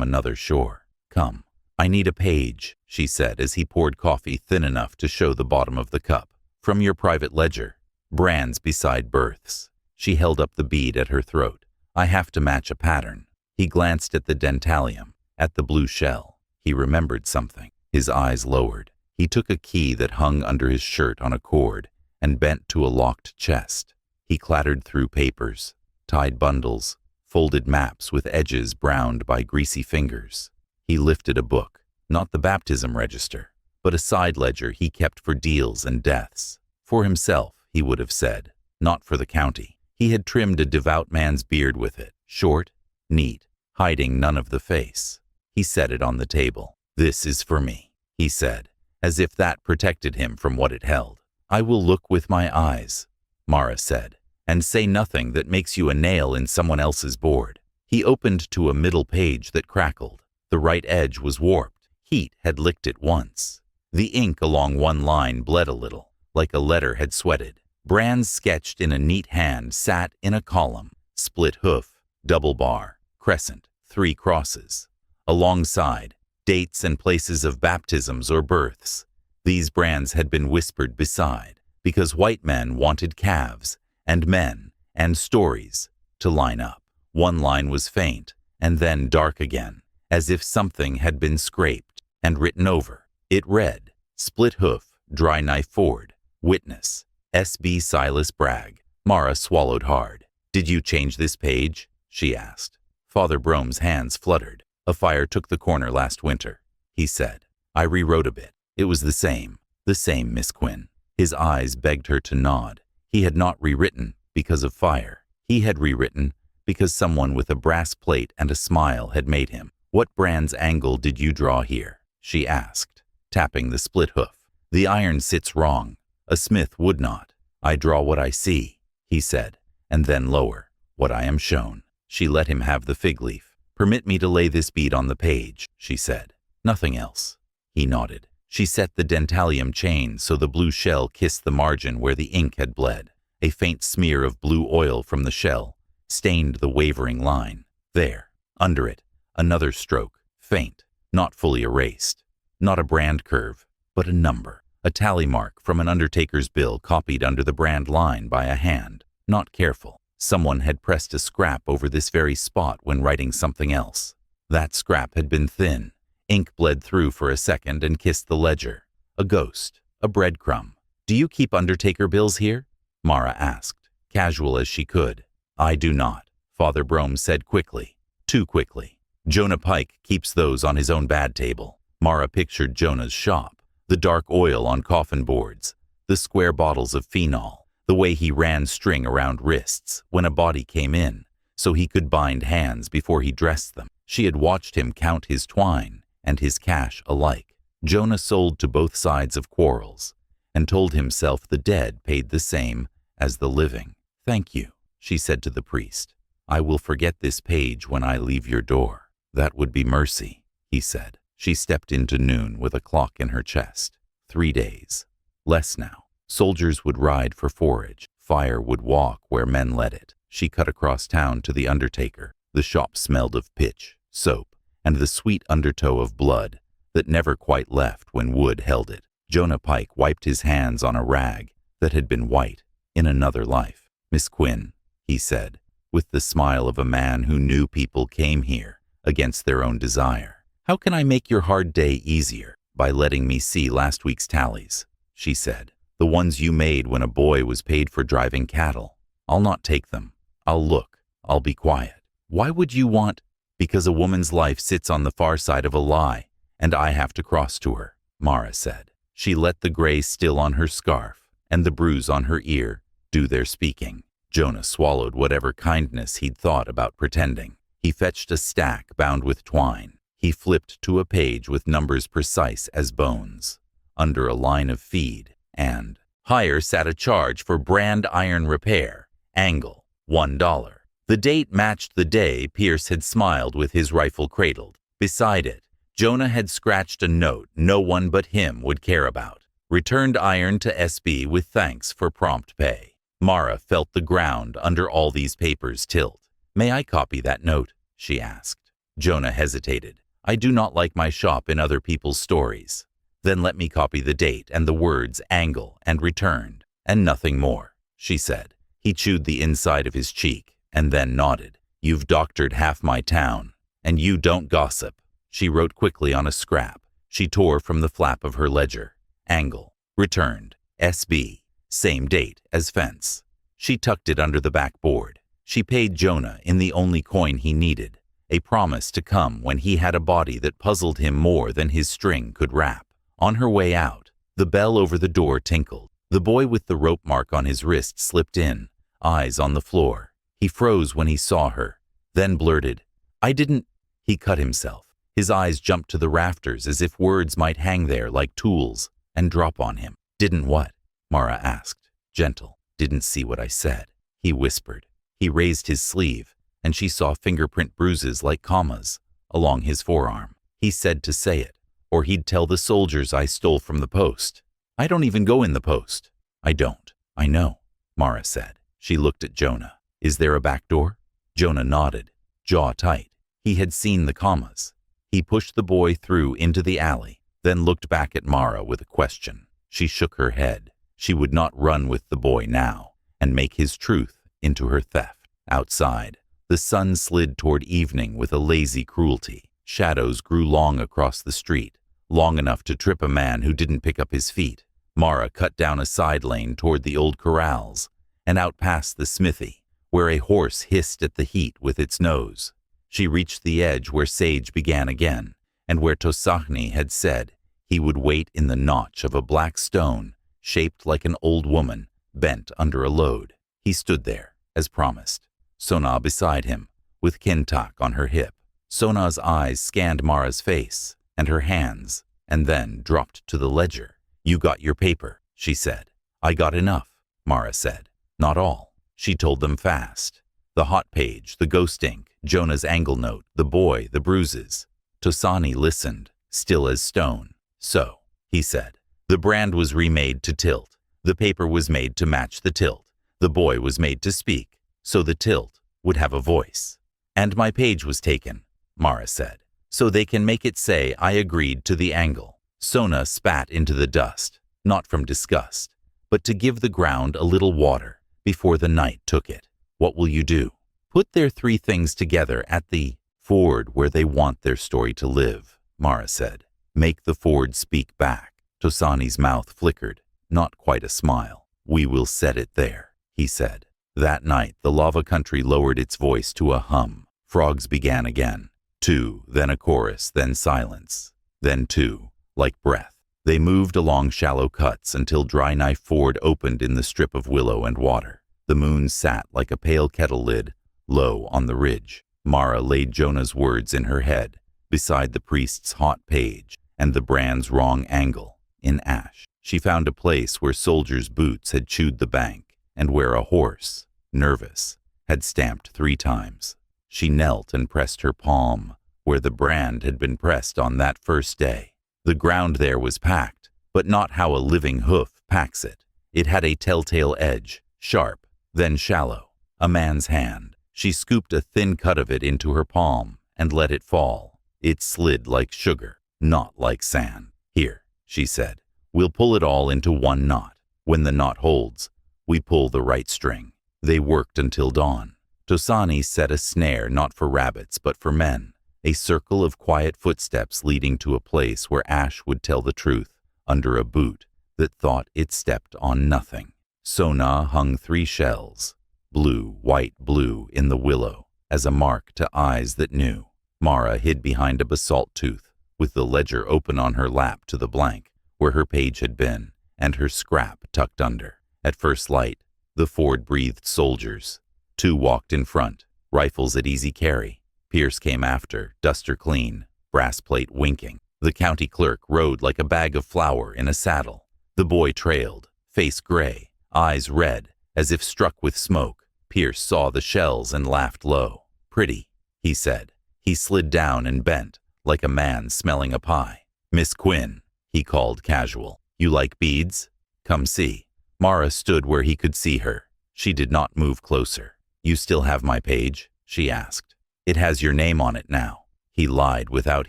another shore. Come. I need a page, she said as he poured coffee thin enough to show the bottom of the cup. From your private ledger. Brands beside births. She held up the bead at her throat. I have to match a pattern. He glanced at the dentalium, at the blue shell. He remembered something. His eyes lowered. He took a key that hung under his shirt on a cord and bent to a locked chest. He clattered through papers, tied bundles, folded maps with edges browned by greasy fingers. He lifted a book, not the baptism register, but a side ledger he kept for deals and deaths. For himself, he would have said, not for the county. He had trimmed a devout man's beard with it, short, neat, hiding none of the face. He set it on the table. This is for me, he said, as if that protected him from what it held. I will look with my eyes, Mara said, and say nothing that makes you a nail in someone else's board. He opened to a middle page that crackled. The right edge was warped. Heat had licked it once. The ink along one line bled a little, like a letter had sweated. Brands sketched in a neat hand sat in a column, split hoof, double bar, crescent, 3 crosses. Alongside, dates and places of baptisms or births. These brands had been whispered beside, because white men wanted calves, and men, and stories, to line up. One line was faint, and then dark again, as if something had been scraped and written over. It read, split hoof, Dry knife Ford. Witness. S.B. Silas Bragg. Mara swallowed hard. Did you change this page? She asked. Father Brome's hands fluttered. A fire took the corner last winter, he said. I rewrote a bit. It was the same, Miss Quinn. His eyes begged her to nod. He had not rewritten because of fire. He had rewritten because someone with a brass plate and a smile had made him. What brand's angle did you draw here? She asked, tapping the split hoof. The iron sits wrong. A smith would not. I draw what I see, he said, and then lower, what I am shown. She let him have the fig leaf. Permit me to lay this bead on the page, she said. Nothing else. He nodded. She set the dentalium chain so the blue shell kissed the margin where the ink had bled. A faint smear of blue oil from the shell stained the wavering line. There, under it, another stroke, faint, not fully erased. Not a brand curve, but a number. A tally mark from an undertaker's bill copied under the brand line by a hand. Not careful. Someone had pressed a scrap over this very spot when writing something else. That scrap had been thin. Ink bled through for a second and kissed the ledger. A ghost, a breadcrumb. Do you keep undertaker bills here? Mara asked, casual as she could. I do not, Father Brome said quickly. Too quickly. Jonah Pike keeps those on his own bad table. Mara pictured Jonah's shop. The dark oil on coffin boards. The square bottles of phenol. The way he ran string around wrists when a body came in, so he could bind hands before he dressed them. She had watched him count his twine and his cash alike. Jonah sold to both sides of quarrels, and told himself the dead paid the same as the living. Thank you, she said to the priest. I will forget this page when I leave your door. That would be mercy, he said. She stepped into noon with a clock in her chest. 3 days. Less now. Soldiers would ride for forage. Fire would walk where men led it. She cut across town to the undertaker. The shop smelled of pitch, soap, and the sweet undertow of blood that never quite left when wood held it. Jonah Pike wiped his hands on a rag that had been white in another life. Miss Quinn, he said, with the smile of a man who knew people came here against their own desire. How can I make your hard day easier? By letting me see last week's tallies, she said. The ones you made when a boy was paid for driving cattle. I'll not take them. I'll look. I'll be quiet. Why would you want? Because a woman's life sits on the far side of a lie, and I have to cross to her, Mara said. She let the gray still on her scarf and the bruise on her ear do their speaking. Jonah swallowed whatever kindness he'd thought about pretending. He fetched a stack bound with twine. He flipped to a page with numbers precise as bones. Under a line of feed, and higher sat a charge for brand iron repair, angle, $1. The date matched the day Pierce had smiled with his rifle cradled. Beside it, Jonah had scratched a note no one but him would care about. Returned iron to SB with thanks for prompt pay. Mara felt the ground under all these papers tilt. May I copy that note? She asked. Jonah hesitated. I do not like my shop in other people's stories. Then let me copy the date and the words angle and returned, and nothing more, she said. He chewed the inside of his cheek and then nodded. You've doctored half my town, and you don't gossip. She wrote quickly on a scrap. She tore from the flap of her ledger. Angle, returned, SB, same date as fence. She tucked it under the backboard. She paid Jonah in the only coin he needed, a promise to come when he had a body that puzzled him more than his string could wrap. On her way out, the bell over the door tinkled. The boy with the rope mark on his wrist slipped in, eyes on the floor. He froze when he saw her, then blurted, I didn't. He cut himself. His eyes jumped to the rafters as if words might hang there like tools and drop on him. Didn't what? Mara asked, gentle. Didn't see what I said, he whispered. He raised his sleeve, and she saw fingerprint bruises like commas along his forearm. He said to say it, or he'd tell the soldiers I stole from the post. I don't even go in the post. I don't. I know, Mara said. She looked at Jonah. Is there a back door? Jonah nodded, jaw tight. He had seen the commas. He pushed the boy through into the alley, then looked back at Mara with a question. She shook her head. She would not run with the boy now and make his truth into her theft. Outside, the sun slid toward evening with a lazy cruelty. Shadows grew long across the street, long enough to trip a man who didn't pick up his feet. Mara cut down a side lane toward the old corrals and out past the smithy, where a horse hissed at the heat with its nose. She reached the edge where Sage began again, and where Tosahni had said he would wait in the notch of a black stone shaped like an old woman bent under a load. He stood there, as promised, Sona beside him, with Kintak on her hip. Sona's eyes scanned Mara's face and her hands, and then dropped to the ledger. "You got your paper," she said. "I got enough," Mara said. "Not all." She told them fast. The hot page, the ghost ink, Jonah's angle note, the boy, the bruises. Tosani listened, still as stone. "So," he said, "the brand was remade to tilt. The paper was made to match the tilt. The boy was made to speak, so the tilt would have a voice. And my page was taken," Mara said, "so they can make it say I agreed to the angle." Sona spat into the dust, not from disgust, but to give the ground a little water before the night took it. "What will you do?" "Put their three things together at the ford where they want their story to live," Mara said. "Make the ford speak back." Tosani's mouth flickered, not quite a smile. "We will set it there," he said. That night, the lava country lowered its voice to a hum. Frogs began again. Two, then a chorus, then silence. Then two, like breath. They moved along shallow cuts until Dry Knife Ford opened in the strip of willow and water. The moon sat like a pale kettle lid, low on the ridge. Mara laid Jonah's words in her head, beside the priest's hot page and the brand's wrong angle, in ash. She found a place where soldiers' boots had chewed the bank, and where a horse, nervous, had stamped 3 times. She knelt and pressed her palm where the brand had been pressed on that first day. The ground there was packed, but not how a living hoof packs it. It had a telltale edge, sharp, then shallow. A man's hand. She scooped a thin cut of it into her palm and let it fall. It slid like sugar, not like sand. "Here," she said. "We'll pull it all into one knot. When the knot holds, we pull the right string." They worked until dawn. Tosani set a snare not for rabbits but for men, a circle of quiet footsteps leading to a place where Ash would tell the truth under a boot that thought it stepped on nothing. Sona hung 3 shells, blue, white, blue, in the willow, as a mark to eyes that knew. Mara hid behind a basalt tooth, with the ledger open on her lap to the blank where her page had been, and her scrap tucked under. At first light, the ford breathed soldiers. 2 walked in front, rifles at easy carry. Pierce came after, duster clean, brass plate winking. The county clerk rode like a bag of flour in a saddle. The boy trailed, face gray, eyes red, as if struck with smoke. Pierce saw the shells and laughed low. "Pretty," he said. He slid down and bent, like a man smelling a pie. "Miss Quinn," he called casual. "You like beads? Come see." Mara stood where he could see her. She did not move closer. "You still have my page?" she asked. "It has your name on it now." He lied without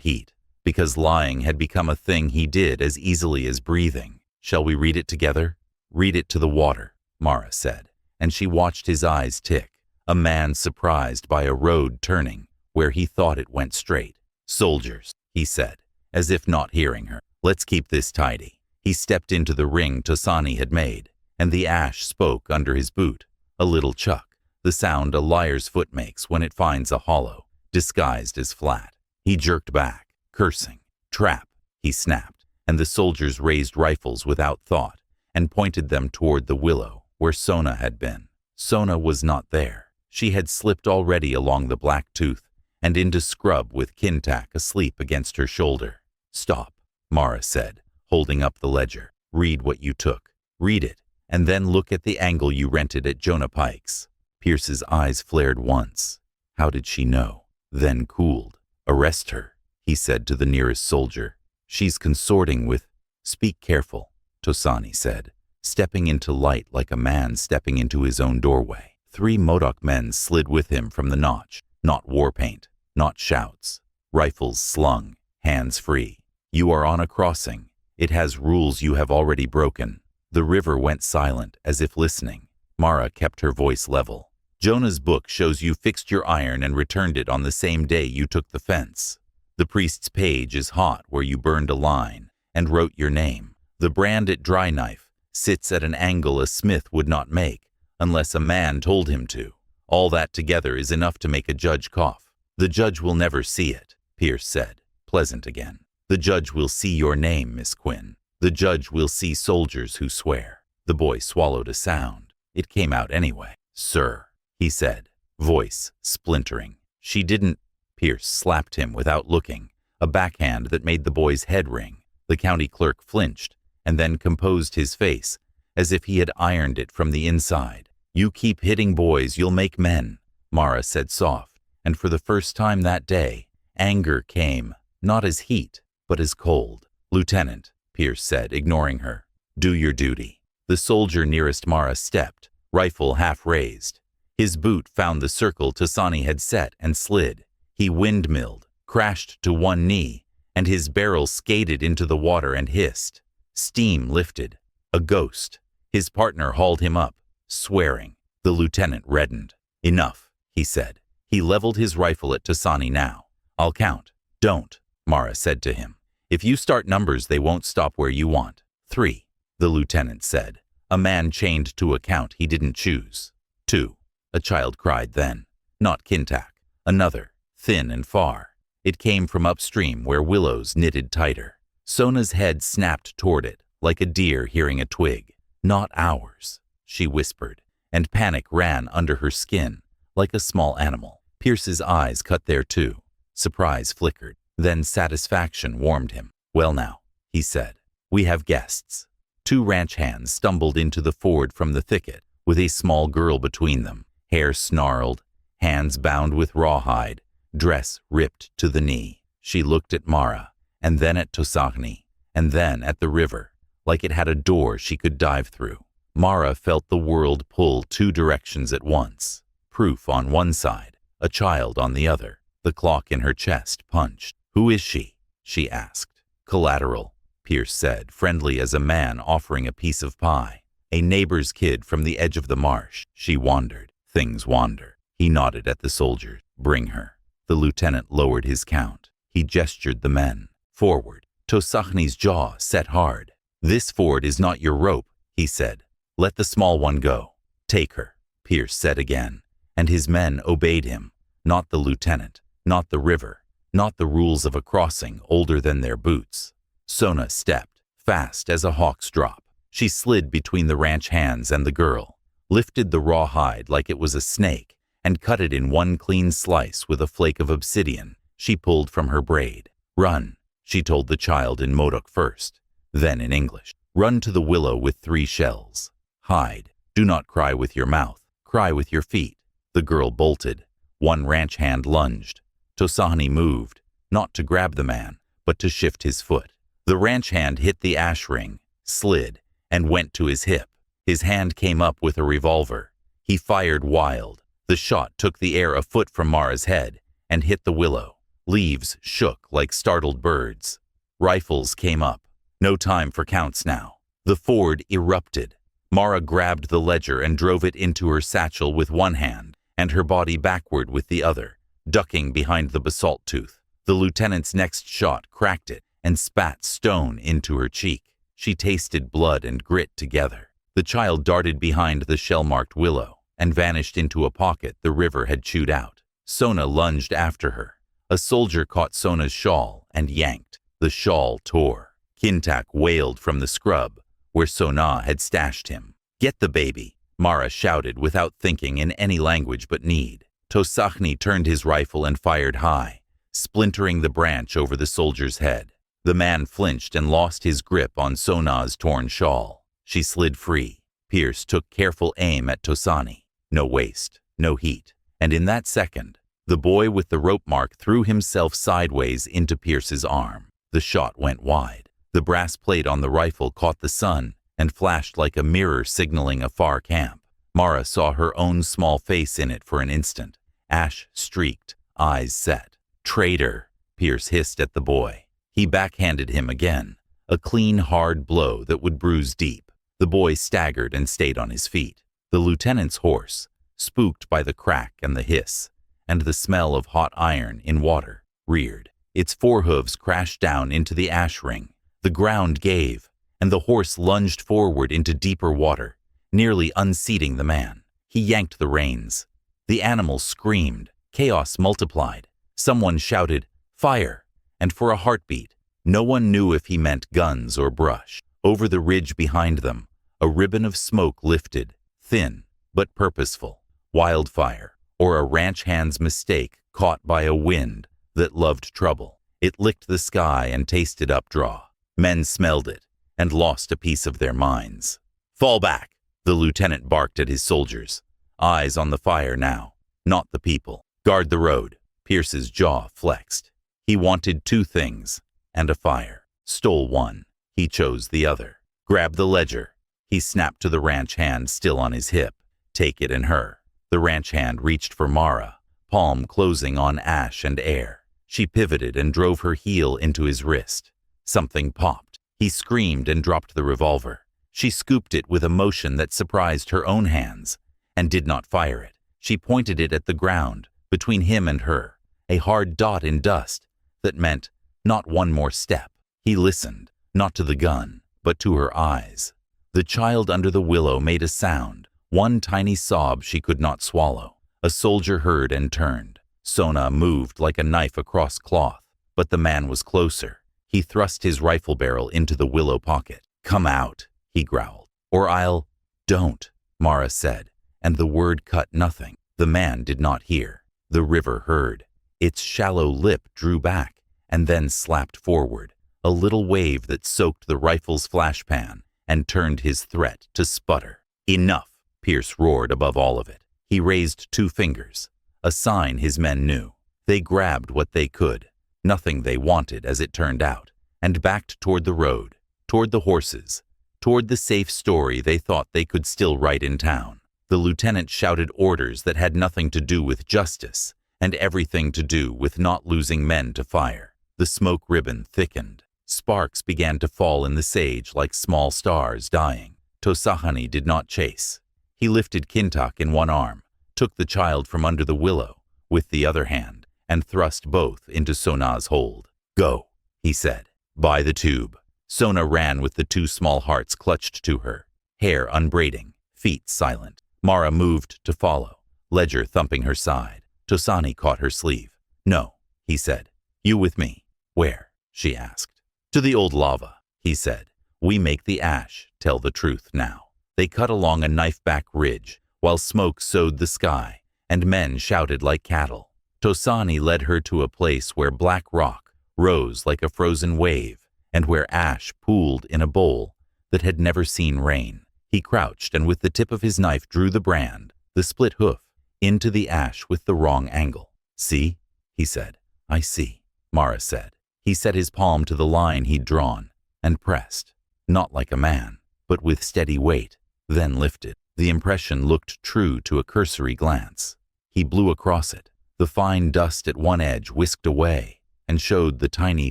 heat, because lying had become a thing he did as easily as breathing. "Shall we read it together?" "Read it to the water," Mara said, and she watched his eyes tick. A man surprised by a road turning where he thought it went straight. "Soldiers," he said, as if not hearing her. "Let's keep this tidy." He stepped into the ring Tosani had made, and the ash spoke under his boot, a little chuck, the sound a liar's foot makes when it finds a hollow, disguised as flat. He jerked back, cursing. "Trap," he snapped, and the soldiers raised rifles without thought and pointed them toward the willow where Sona had been. Sona was not there. She had slipped already along the black tooth and into scrub with Kintak asleep against her shoulder. "Stop," Mara said, holding up the ledger. "Read what you took. Read it, and then look at the angle you rented at Jonah Pike's." Pierce's eyes flared once. How did she know? Then cooled. "Arrest her," he said to the nearest soldier. "She's consorting with—" "Speak careful," Tosani said, stepping into light like a man stepping into his own doorway. 3 Modoc men slid with him from the notch, not war paint, not shouts. Rifles slung, hands free. "You are on a crossing. It has rules you have already broken." The river went silent, as if listening. Mara kept her voice level. "Jonah's book shows you fixed your iron and returned it on the same day you took the fence. The priest's page is hot where you burned a line and wrote your name. The brand at Dry Knife sits at an angle a smith would not make unless a man told him to. All that together is enough to make a judge cough. The judge will never see it, Pierce said, pleasant again. The judge will see your name, Miss Quinn. The judge will see soldiers who swear. The boy swallowed a sound. It came out anyway. Sir, he said, voice splintering. She didn't. Pierce slapped him without looking, a backhand that made the boy's head ring. The county clerk flinched and then composed his face as if he had ironed it from the inside. You keep hitting boys, you'll make men, Mara said soft, and for the first time that day, anger came, not as heat, but as cold. Lieutenant, Pierce said, ignoring her, do your duty. The soldier nearest Mara stepped, rifle half raised. His boot found the circle Tosani had set and slid. He windmilled, crashed to one knee, and his barrel skated into the water and hissed. Steam lifted. A ghost. His partner hauled him up, swearing. The lieutenant reddened. Enough, he said. He leveled his rifle at Tosani now. I'll count. Don't, Mara said to him. If you start numbers, they won't stop where you want. 3, the lieutenant said. A man chained to a count he didn't choose. 2, a child cried then. Not Kintak. Another, thin and far. It came from upstream where willows knitted tighter. Sona's head snapped toward it, like a deer hearing a twig. Not ours, she whispered, and panic ran under her skin, like a small animal. Pierce's eyes cut there too. Surprise flickered. Then satisfaction warmed him. Well now, he said, we have guests. 2 ranch hands stumbled into the ford from the thicket, with a small girl between them, hair snarled, hands bound with rawhide, dress ripped to the knee. She looked at Mara, and then at Tosani, and then at the river, like it had a door she could dive through. Mara felt the world pull 2 directions at once. Proof on one side, a child on the other. The clock in her chest punched. Who is she? She asked. Collateral, Pierce said, friendly as a man offering a piece of pie. A neighbor's kid from the edge of the marsh. She wandered. Things wander. He nodded at the soldiers. Bring her. The lieutenant lowered his count. He gestured the men. Forward. Tosachni's jaw set hard. This ford is not your rope, he said. Let the small one go. Take her, Pierce said again, and his men obeyed him. Not the lieutenant, not the river, not the rules of a crossing older than their boots. Sona stepped, fast as a hawk's drop. She slid between the ranch hands and the girl, lifted the raw hide like it was a snake, and cut it in one clean slice with a flake of obsidian she pulled from her braid. Run, she told the child in Modoc first, then in English. Run to the willow with 3 shells. Hide. Do not cry with your mouth. Cry with your feet. The girl bolted. 1 ranch hand lunged. Tosani moved, not to grab the man, but to shift his foot. The ranch hand hit the ash ring, slid, and went to his hip. His hand came up with a revolver. He fired wild. The shot took the air a foot from Mara's head and hit the willow. Leaves shook like startled birds. Rifles came up. No time for counts now. The ford erupted. Mara grabbed the ledger and drove it into her satchel with one hand and her body backward with the other, ducking behind the basalt tooth. The lieutenant's next shot cracked it and spat stone into her cheek. She tasted blood and grit together. The child darted behind the shell-marked willow and vanished into a pocket the river had chewed out. Sona lunged after her. A soldier caught Sona's shawl and yanked. The shawl tore. Kintak wailed from the scrub, where Sona had stashed him. Get the baby, Mara shouted without thinking in any language but need. Tosachni turned his rifle and fired high, splintering the branch over the soldier's head. The man flinched and lost his grip on Sona's torn shawl. She slid free. Pierce took careful aim at Tosani. No waste, no heat. And in that second, the boy with the rope mark threw himself sideways into Pierce's arm. The shot went wide. The brass plate on the rifle caught the sun and flashed like a mirror signaling a far camp. Mara saw her own small face in it for an instant, ash-streaked, eyes set. Traitor, Pierce hissed at the boy. He backhanded him again, a clean, hard blow that would bruise deep. The boy staggered and stayed on his feet. The lieutenant's horse, spooked by the crack and the hiss, and the smell of hot iron in water, reared. Its forehooves crashed down into the ash ring. The ground gave, and the horse lunged forward into deeper water, nearly unseating the man. He yanked the reins. The animal screamed. Chaos multiplied. Someone shouted, "Fire!" And for a heartbeat, no one knew if he meant guns or brush. Over the ridge behind them, a ribbon of smoke lifted, thin but purposeful. Wildfire, or a ranch hand's mistake caught by a wind that loved trouble. It licked the sky and tasted updraw. Men smelled it and lost a piece of their minds. "Fall back!" the lieutenant barked at his soldiers. Eyes on the fire now, not the people. "Guard the road." Pierce's jaw flexed. He wanted two things, and a fire. Stole one. He chose the other. "Grab the ledger." He snapped to the ranch hand still on his hip. "Take it and her." The ranch hand reached for Mara, palm closing on ash and air. She pivoted and drove her heel into his wrist. Something popped. He screamed and dropped the revolver. She scooped it with a motion that surprised her own hands, and did not fire it. She pointed it at the ground, between him and her, a hard dot in dust that meant not one more step. He listened, not to the gun, but to her eyes. The child under the willow made a sound, one tiny sob she could not swallow. A soldier heard and turned. Sona moved like a knife across cloth, but the man was closer. He thrust his rifle barrel into the willow pocket. "Come out," he growled. "Or I'll—" "Don't," Mara said, and the word cut nothing. The man did not hear. The river heard. Its shallow lip drew back and then slapped forward, a little wave that soaked the rifle's flashpan and turned his threat to sputter. "Enough," Pierce roared above all of it. He raised two fingers, a sign his men knew. They grabbed what they could, nothing they wanted as it turned out, and backed toward the road, toward the horses, toward the safe story they thought they could still write in town. The lieutenant shouted orders that had nothing to do with justice and everything to do with not losing men to fire. The smoke ribbon thickened. Sparks began to fall in the sage like small stars dying. Tosahani did not chase. He lifted Kintak in one arm, took the child from under the willow with the other hand, and thrust both into Sona's hold. "Go," he said. "By the tube." Sona ran with the two small hearts clutched to her, hair unbraiding, feet silent. Mara moved to follow, ledger thumping her side. Tosani caught her sleeve. "No," he said. "You with me." "Where?" she asked. "To the old lava," he said. "We make the ash tell the truth now." They cut along a knife-back ridge, while smoke sowed the sky, and men shouted like cattle. Tosani led her to a place where black rock rose like a frozen wave, and where ash pooled in a bowl that had never seen rain. He crouched and with the tip of his knife drew the brand, the split hoof, into the ash with the wrong angle. "See?" he said. "I see," Mara said. He set his palm to the line he'd drawn and pressed, not like a man, but with steady weight, then lifted. The impression looked true to a cursory glance. He blew across it. The fine dust at one edge whisked away and showed the tiny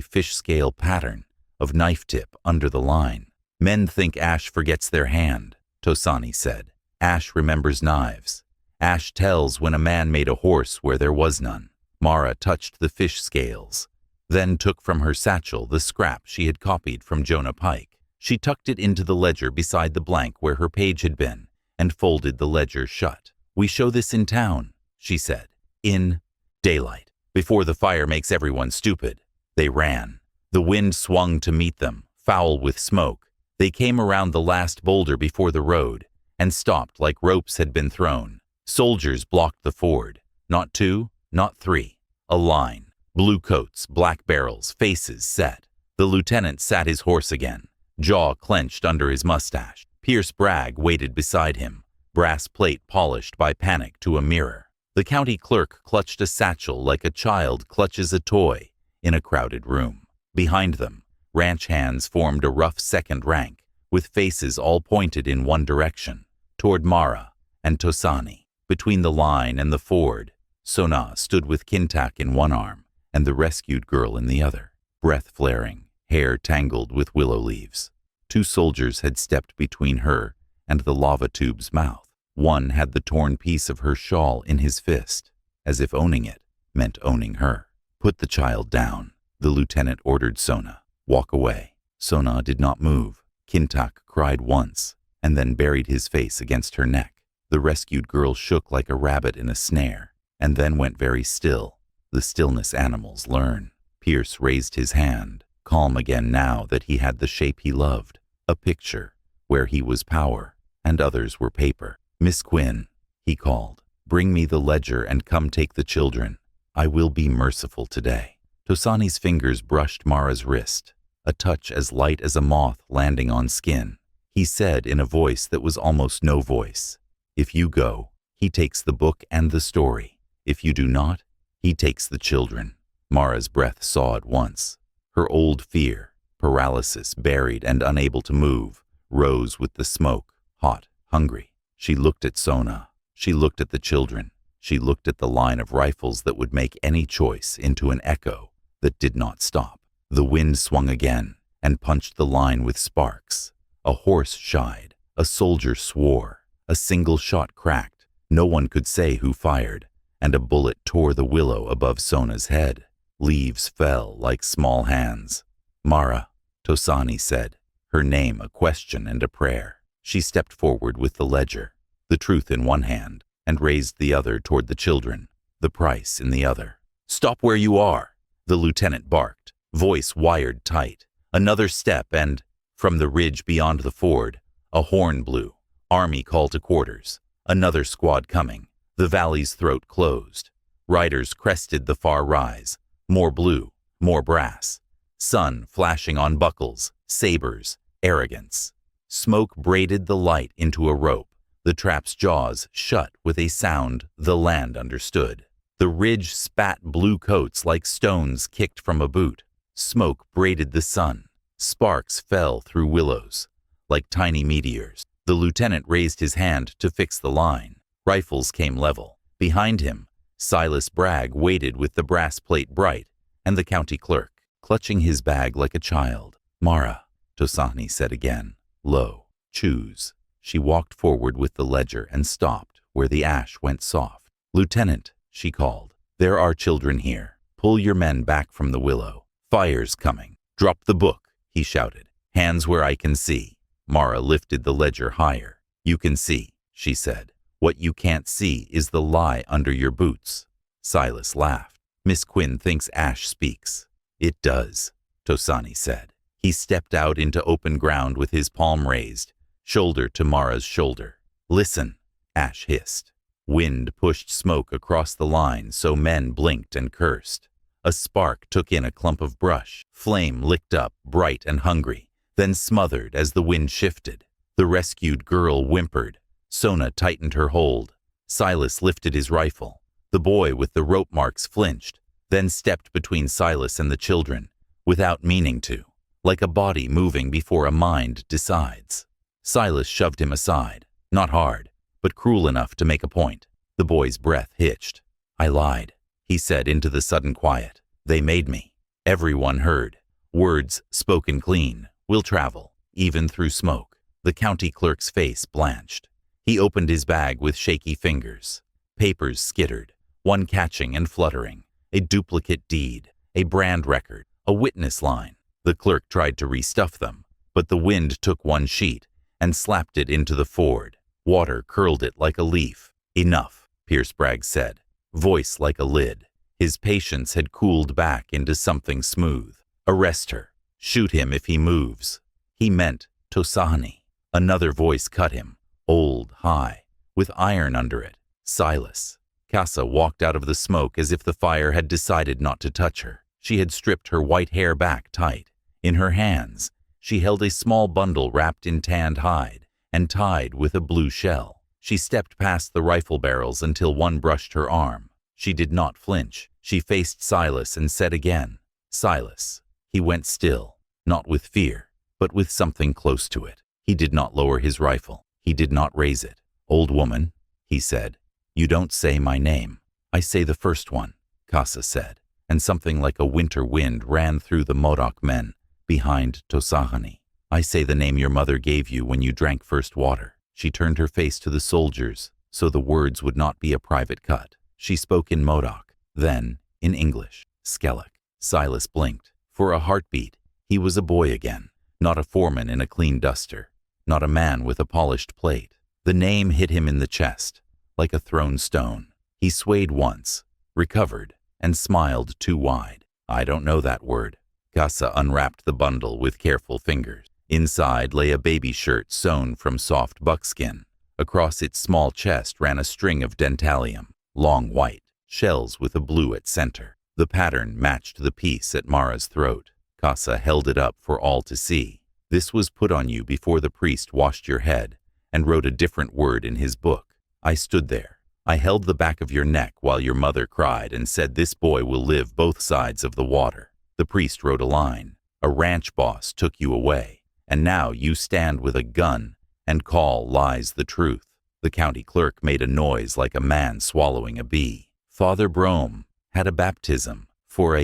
fish-scale pattern of knife tip under the line. "Men think ash forgets their hand," Tosani said. "Ash remembers knives. Ash tells when a man made a horse where there was none." Mara touched the fish scales, then took from her satchel the scrap she had copied from Jonah Pike. She tucked it into the ledger beside the blank where her page had been and folded the ledger shut. "We show this in town," she said. "In daylight, before the fire makes everyone stupid." They ran. The wind swung to meet them, foul with smoke. They came around the last boulder before the road and stopped like ropes had been thrown. Soldiers blocked the ford. Not two, not three. A line. Blue coats, black barrels, faces set. The lieutenant sat his horse again, jaw clenched under his mustache. Pierce Bragg waited beside him, brass plate polished by panic to a mirror. The county clerk clutched a satchel like a child clutches a toy in a crowded room. Behind them, ranch hands formed a rough second rank, with faces all pointed in one direction, toward Mara and Tosani. Between the line and the ford, Sona stood with Kintak in one arm and the rescued girl in the other, breath flaring, hair tangled with willow leaves. Two soldiers had stepped between her and the lava tube's mouth. One had the torn piece of her shawl in his fist, as if owning it meant owning her. "Put the child down," the lieutenant ordered Sona. "Walk away." Sona did not move. Kintak cried once, and then buried his face against her neck. The rescued girl shook like a rabbit in a snare, and then went very still. The stillness animals learn. Pierce raised his hand, calm again now that he had the shape he loved, a picture, where he was power, and others were paper. "Miss Quinn," he called, "bring me the ledger and come take the children. I will be merciful today." Tosani's fingers brushed Mara's wrist, a touch as light as a moth landing on skin. He said in a voice that was almost no voice, "If you go, he takes the book and the story. If you do not, he takes the children." Mara's breath sawed once. Her old fear, paralysis, buried and unable to move, rose with the smoke, hot, hungry. She looked at Sona. She looked at the children. She looked at the line of rifles that would make any choice into an echo that did not stop. The wind swung again and punched the line with sparks. A horse shied. A soldier swore. A single shot cracked. No one could say who fired, and a bullet tore the willow above Sona's head. Leaves fell like small hands. "Mara," Tosani said, her name a question and a prayer. She stepped forward with the ledger, the truth in one hand, and raised the other toward the children, the price in the other. "Stop where you are," the lieutenant barked, voice wired tight. Another step and, from the ridge beyond the ford, a horn blew. Army call to quarters. Another squad coming. The valley's throat closed. Riders crested the far rise. More blue, more brass. Sun flashing on buckles, sabers, arrogance. Smoke braided the light into a rope. The trap's jaws shut with a sound the land understood. The ridge spat blue coats like stones kicked from a boot. Smoke braided the sun. Sparks fell through willows like tiny meteors. The lieutenant raised his hand to fix the line. Rifles came level. Behind him, Silas Bragg waited with the brass plate bright, and the county clerk, clutching his bag like a child. "Mara," Tosani said again, low, "choose." She walked forward with the ledger and stopped where the ash went soft. "Lieutenant," she called, "there are children here. Pull your men back from the willow. Fire's coming." "Drop the book," he shouted. "Hands where I can see." Mara lifted the ledger higher. "You can see," she said. "What you can't see is the lie under your boots." Silas laughed. "Miss Quinn thinks ash speaks." "It does," Tosani said. He stepped out into open ground with his palm raised, shoulder to Mara's shoulder. "Listen," Ash hissed. Wind pushed smoke across the line so men blinked and cursed. A spark took in a clump of brush. Flame licked up, bright and hungry, then smothered as the wind shifted. The rescued girl whimpered. Sona tightened her hold. Silas lifted his rifle. The boy with the rope marks flinched, then stepped between Silas and the children, without meaning to, like a body moving before a mind decides. Silas shoved him aside, not hard, but cruel enough to make a point. The boy's breath hitched. "I lied," he said into the sudden quiet. "They made me." Everyone heard. Words spoken clean, will travel, even through smoke. The county clerk's face blanched. He opened his bag with shaky fingers. Papers skittered, one catching and fluttering. A duplicate deed, a brand record, a witness line. The clerk tried to restuff them, but the wind took one sheet and slapped it into the ford. Water curled it like a leaf. "Enough," Pierce Bragg said, voice like a lid. His patience had cooled back into something smooth. "Arrest her. Shoot him if he moves." He meant Tosani. Another voice cut him, old, high, with iron under it. "Silas." Casa walked out of the smoke as if the fire had decided not to touch her. She had stripped her white hair back tight. In her hands, she held a small bundle wrapped in tanned hide and tied with a blue shell. She stepped past the rifle barrels until one brushed her arm. She did not flinch. She faced Silas and said again, "Silas." He went still, not with fear, but with something close to it. He did not lower his rifle. He did not raise it. "Old woman," he said, "you don't say my name." "I say the first one," Casa said, and something like a winter wind ran through the Modoc men behind Tosahani. "I say the name your mother gave you when you drank first water." She turned her face to the soldiers so the words would not be a private cut. She spoke in Modoc, then in English. Skellig. Silas blinked. For a heartbeat, he was a boy again. Not a foreman in a clean duster. Not a man with a polished plate. The name hit him in the chest, like a thrown stone. He swayed once, recovered, and smiled too wide. I don't know that word. Casa unwrapped the bundle with careful fingers. Inside lay a baby shirt sewn from soft buckskin. Across its small chest ran a string of dentalium, long white, shells with a blue at center. The pattern matched the piece at Mara's throat. Casa held it up for all to see. This was put on you before the priest washed your head and wrote a different word in his book. I stood there. I held the back of your neck while your mother cried and said this boy will live both sides of the water. The priest wrote a line. A ranch boss took you away, and now you stand with a gun and call lies the truth. The county clerk made a noise like a man swallowing a bee. Father Brome had a baptism for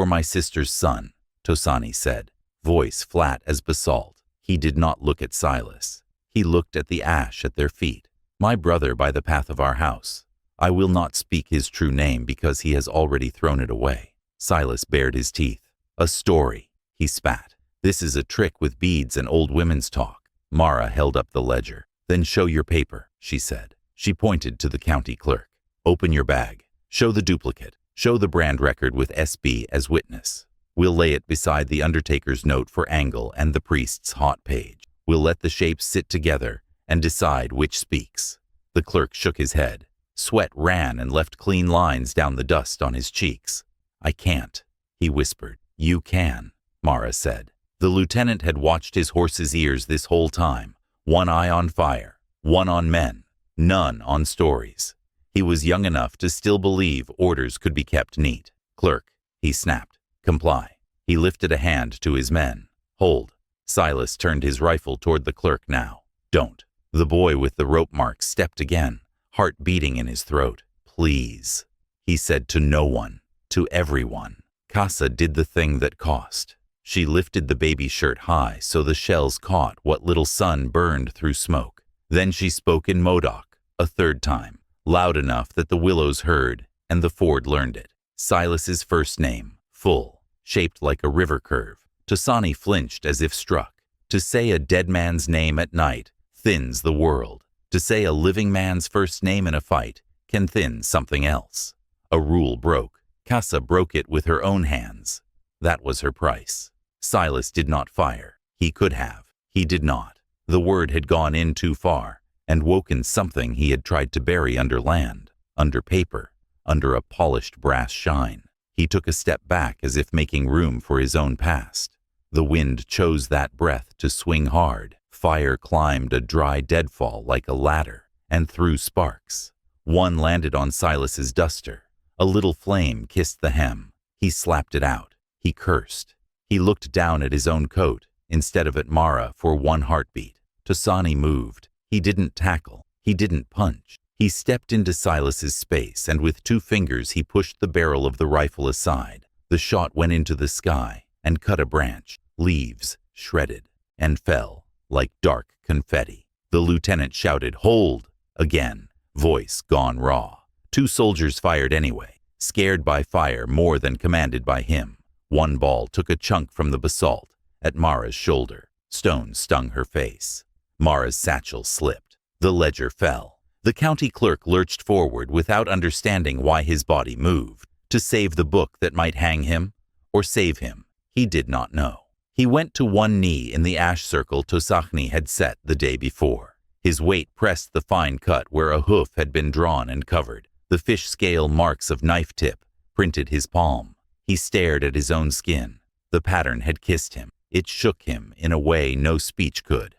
my sister's son, Tosani said, voice flat as basalt. He did not look at Silas. He looked at the ash at their feet. My brother by the path of our house. I will not speak his true name because he has already thrown it away. Silas bared his teeth. A story, he spat. This is a trick with beads and old women's talk. Mara held up the ledger. Then show your paper, she said. She pointed to the county clerk. Open your bag. Show the duplicate. Show the brand record with SB as witness. We'll lay it beside the undertaker's note for angle and the priest's hot page. We'll let the shapes sit together and decide which speaks. The clerk shook his head. Sweat ran and left clean lines down the dust on his cheeks. I can't, he whispered. You can, Mara said. The lieutenant had watched his horse's ears this whole time. One eye on fire, one on men, none on stories. He was young enough to still believe orders could be kept neat. Clerk, he snapped. Comply. He lifted a hand to his men. Hold. Silas turned his rifle toward the clerk now. Don't. The boy with the rope marks stepped again, heart beating in his throat. Please, he said to no one, to everyone. Casa did the thing that cost. She lifted the baby shirt high so the shells caught what little sun burned through smoke. Then she spoke in Modoc, a third time, loud enough that the willows heard and the Ford learned it. Silas's first name, full, shaped like a river curve. Tosani flinched as if struck. To say a dead man's name at night thins the world. To say a living man's first name in a fight can thin something else. A rule broke. Casa broke it with her own hands. That was her price. Silas did not fire. He could have. He did not. The word had gone in too far and woken something he had tried to bury under land, under paper, under a polished brass shine. He took a step back as if making room for his own past. The wind chose that breath to swing hard. Fire climbed a dry deadfall like a ladder and threw sparks. One landed on Silas's duster. A little flame kissed the hem. He slapped it out. He cursed. He looked down at his own coat instead of at Mara for one heartbeat. Tosani moved. He didn't tackle. He didn't punch. He stepped into Silas's space and with 2 fingers he pushed the barrel of the rifle aside. The shot went into the sky and cut a branch. Leaves shredded and fell like dark confetti. The lieutenant shouted, "Hold!" again, voice gone raw. 2 soldiers fired anyway, scared by fire more than commanded by him. One ball took a chunk from the basalt at Mara's shoulder. Stones stung her face. Mara's satchel slipped. The ledger fell. The county clerk lurched forward without understanding why his body moved. To save the book that might hang him, or save him, he did not know. He went to one knee in the ash circle Tosachni had set the day before. His weight pressed the fine cut where a hoof had been drawn and covered. The fish scale marks of knife tip printed his palm. He stared at his own skin. The pattern had kissed him. It shook him in a way no speech could.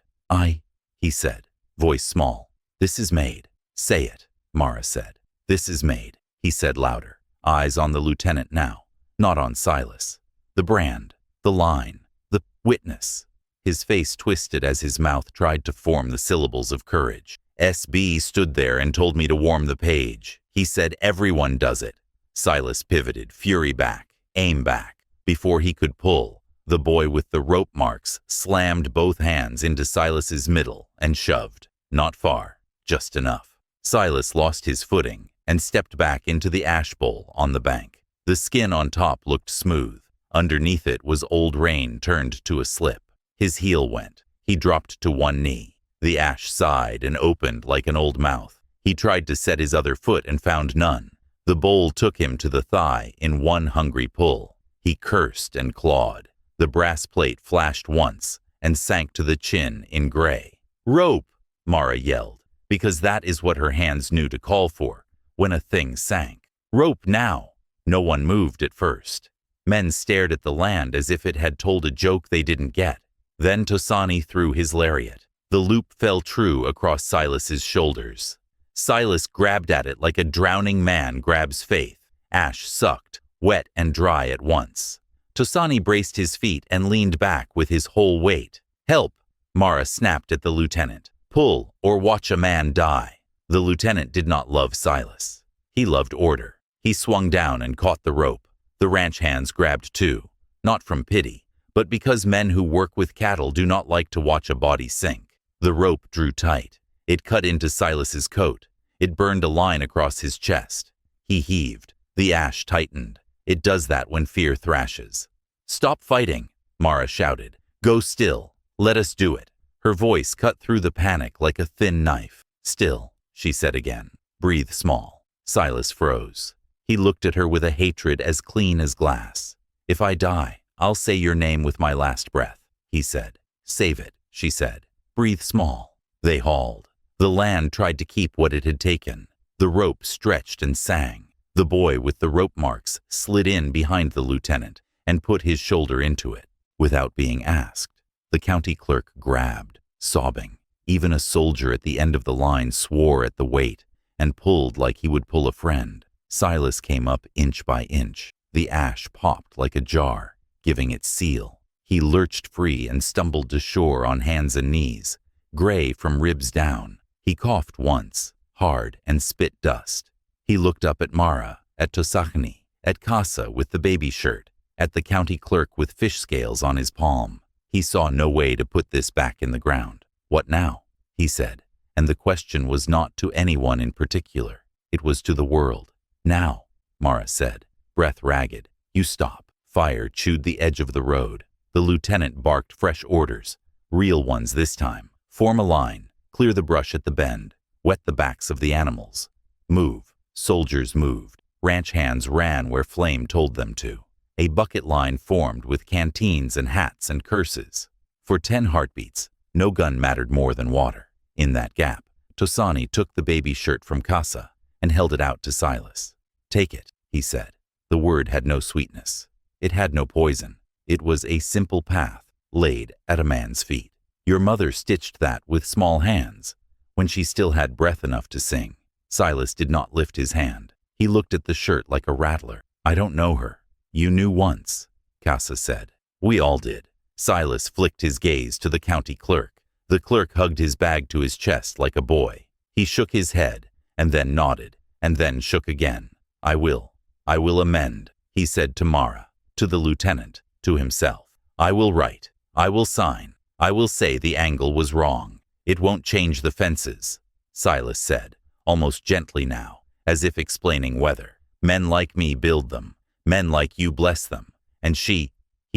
He said, voice small. This is made. Say it, Mara said. This is made, he said louder. Eyes on the lieutenant now, not on Silas. The brand, the line, the witness. His face twisted as his mouth tried to form the syllables of courage. SB stood there and told me to warm the page. He said everyone does it. Silas pivoted, fury back, aim back. Before he could pull, the boy with the rope marks slammed both hands into Silas's middle and shoved. Not far, just enough. Silas lost his footing and stepped back into the ash bowl on the bank. The skin on top looked smooth. Underneath it was old rain turned to a slip. His heel went. He dropped to one knee. The ash sighed and opened like an old mouth. He tried to set his other foot and found none. The bowl took him to the thigh in one hungry pull. He cursed and clawed. The brass plate flashed once and sank to the chin in gray. "Rope!" Mara yelled, because that is what her hands knew to call for when a thing sank. "Rope now!" No one moved at first. Men stared at the land as if it had told a joke they didn't get. Then Tosani threw his lariat. The loop fell true across Silas's shoulders. Silas grabbed at it like a drowning man grabs faith. Ash sucked, wet and dry at once. Tosani braced his feet and leaned back with his whole weight. "Help!" Mara snapped at the lieutenant. "Pull, or watch a man die." The lieutenant did not love Silas. He loved order. He swung down and caught the rope. The ranch hands grabbed too, not from pity, but because men who work with cattle do not like to watch a body sink. The rope drew tight. It cut into Silas's coat. It burned a line across his chest. He heaved. The ash tightened. It does that when fear thrashes. "Stop fighting," Mara shouted. "Go still. Let us do it." Her voice cut through the panic like a thin knife. "Still," she said again. "Breathe small." Silas froze. He looked at her with a hatred as clean as glass. "If I die, I'll say your name with my last breath," he said. "Save it," she said. "Breathe small." They hauled. The land tried to keep what it had taken. The rope stretched and sang. The boy with the rope marks slid in behind the lieutenant and put his shoulder into it. Without being asked, the county clerk grabbed, sobbing. Even a soldier at the end of the line swore at the weight and pulled like he would pull a friend. Silas came up inch by inch. The ash popped like a jar, giving it seal. He lurched free and stumbled to shore on hands and knees, gray from ribs down. He coughed once, hard, and spit dust. He looked up at Mara, at Tosachny, at Casa with the baby shirt, at the county clerk with fish scales on his palm. He saw no way to put this back in the ground. "What now?" he said, and the question was not to anyone in particular. It was to the world. "Now," Mara said, breath ragged. "You stop." Fire chewed the edge of the road. The lieutenant barked fresh orders, real ones this time. "Form a line. Clear the brush at the bend. Wet the backs of the animals. Move." Soldiers moved. Ranch hands ran where flame told them to. A bucket line formed with canteens and hats and curses. For 10 heartbeats, no gun mattered more than water. In that gap, Tosani took the baby shirt from Casa and held it out to Silas. "Take it," he said. The word had no sweetness. It had no poison. It was a simple path laid at a man's feet. Your mother stitched that with small hands when she still had breath enough to sing. Silas did not lift his hand. He looked at the shirt like a rattler. "I don't know her." "You knew once," Casa said. "We all did." Silas flicked his gaze to the county clerk. The clerk hugged his bag to his chest like a boy. He shook his head, and then nodded, and then shook again. I will amend," he said to Mara, to the lieutenant, to himself. "I will write. I will sign. I will say the angle was wrong. It won't change the fences," Silas said, almost gently now, as if explaining weather. "Men like me build them. Men like you bless them. And he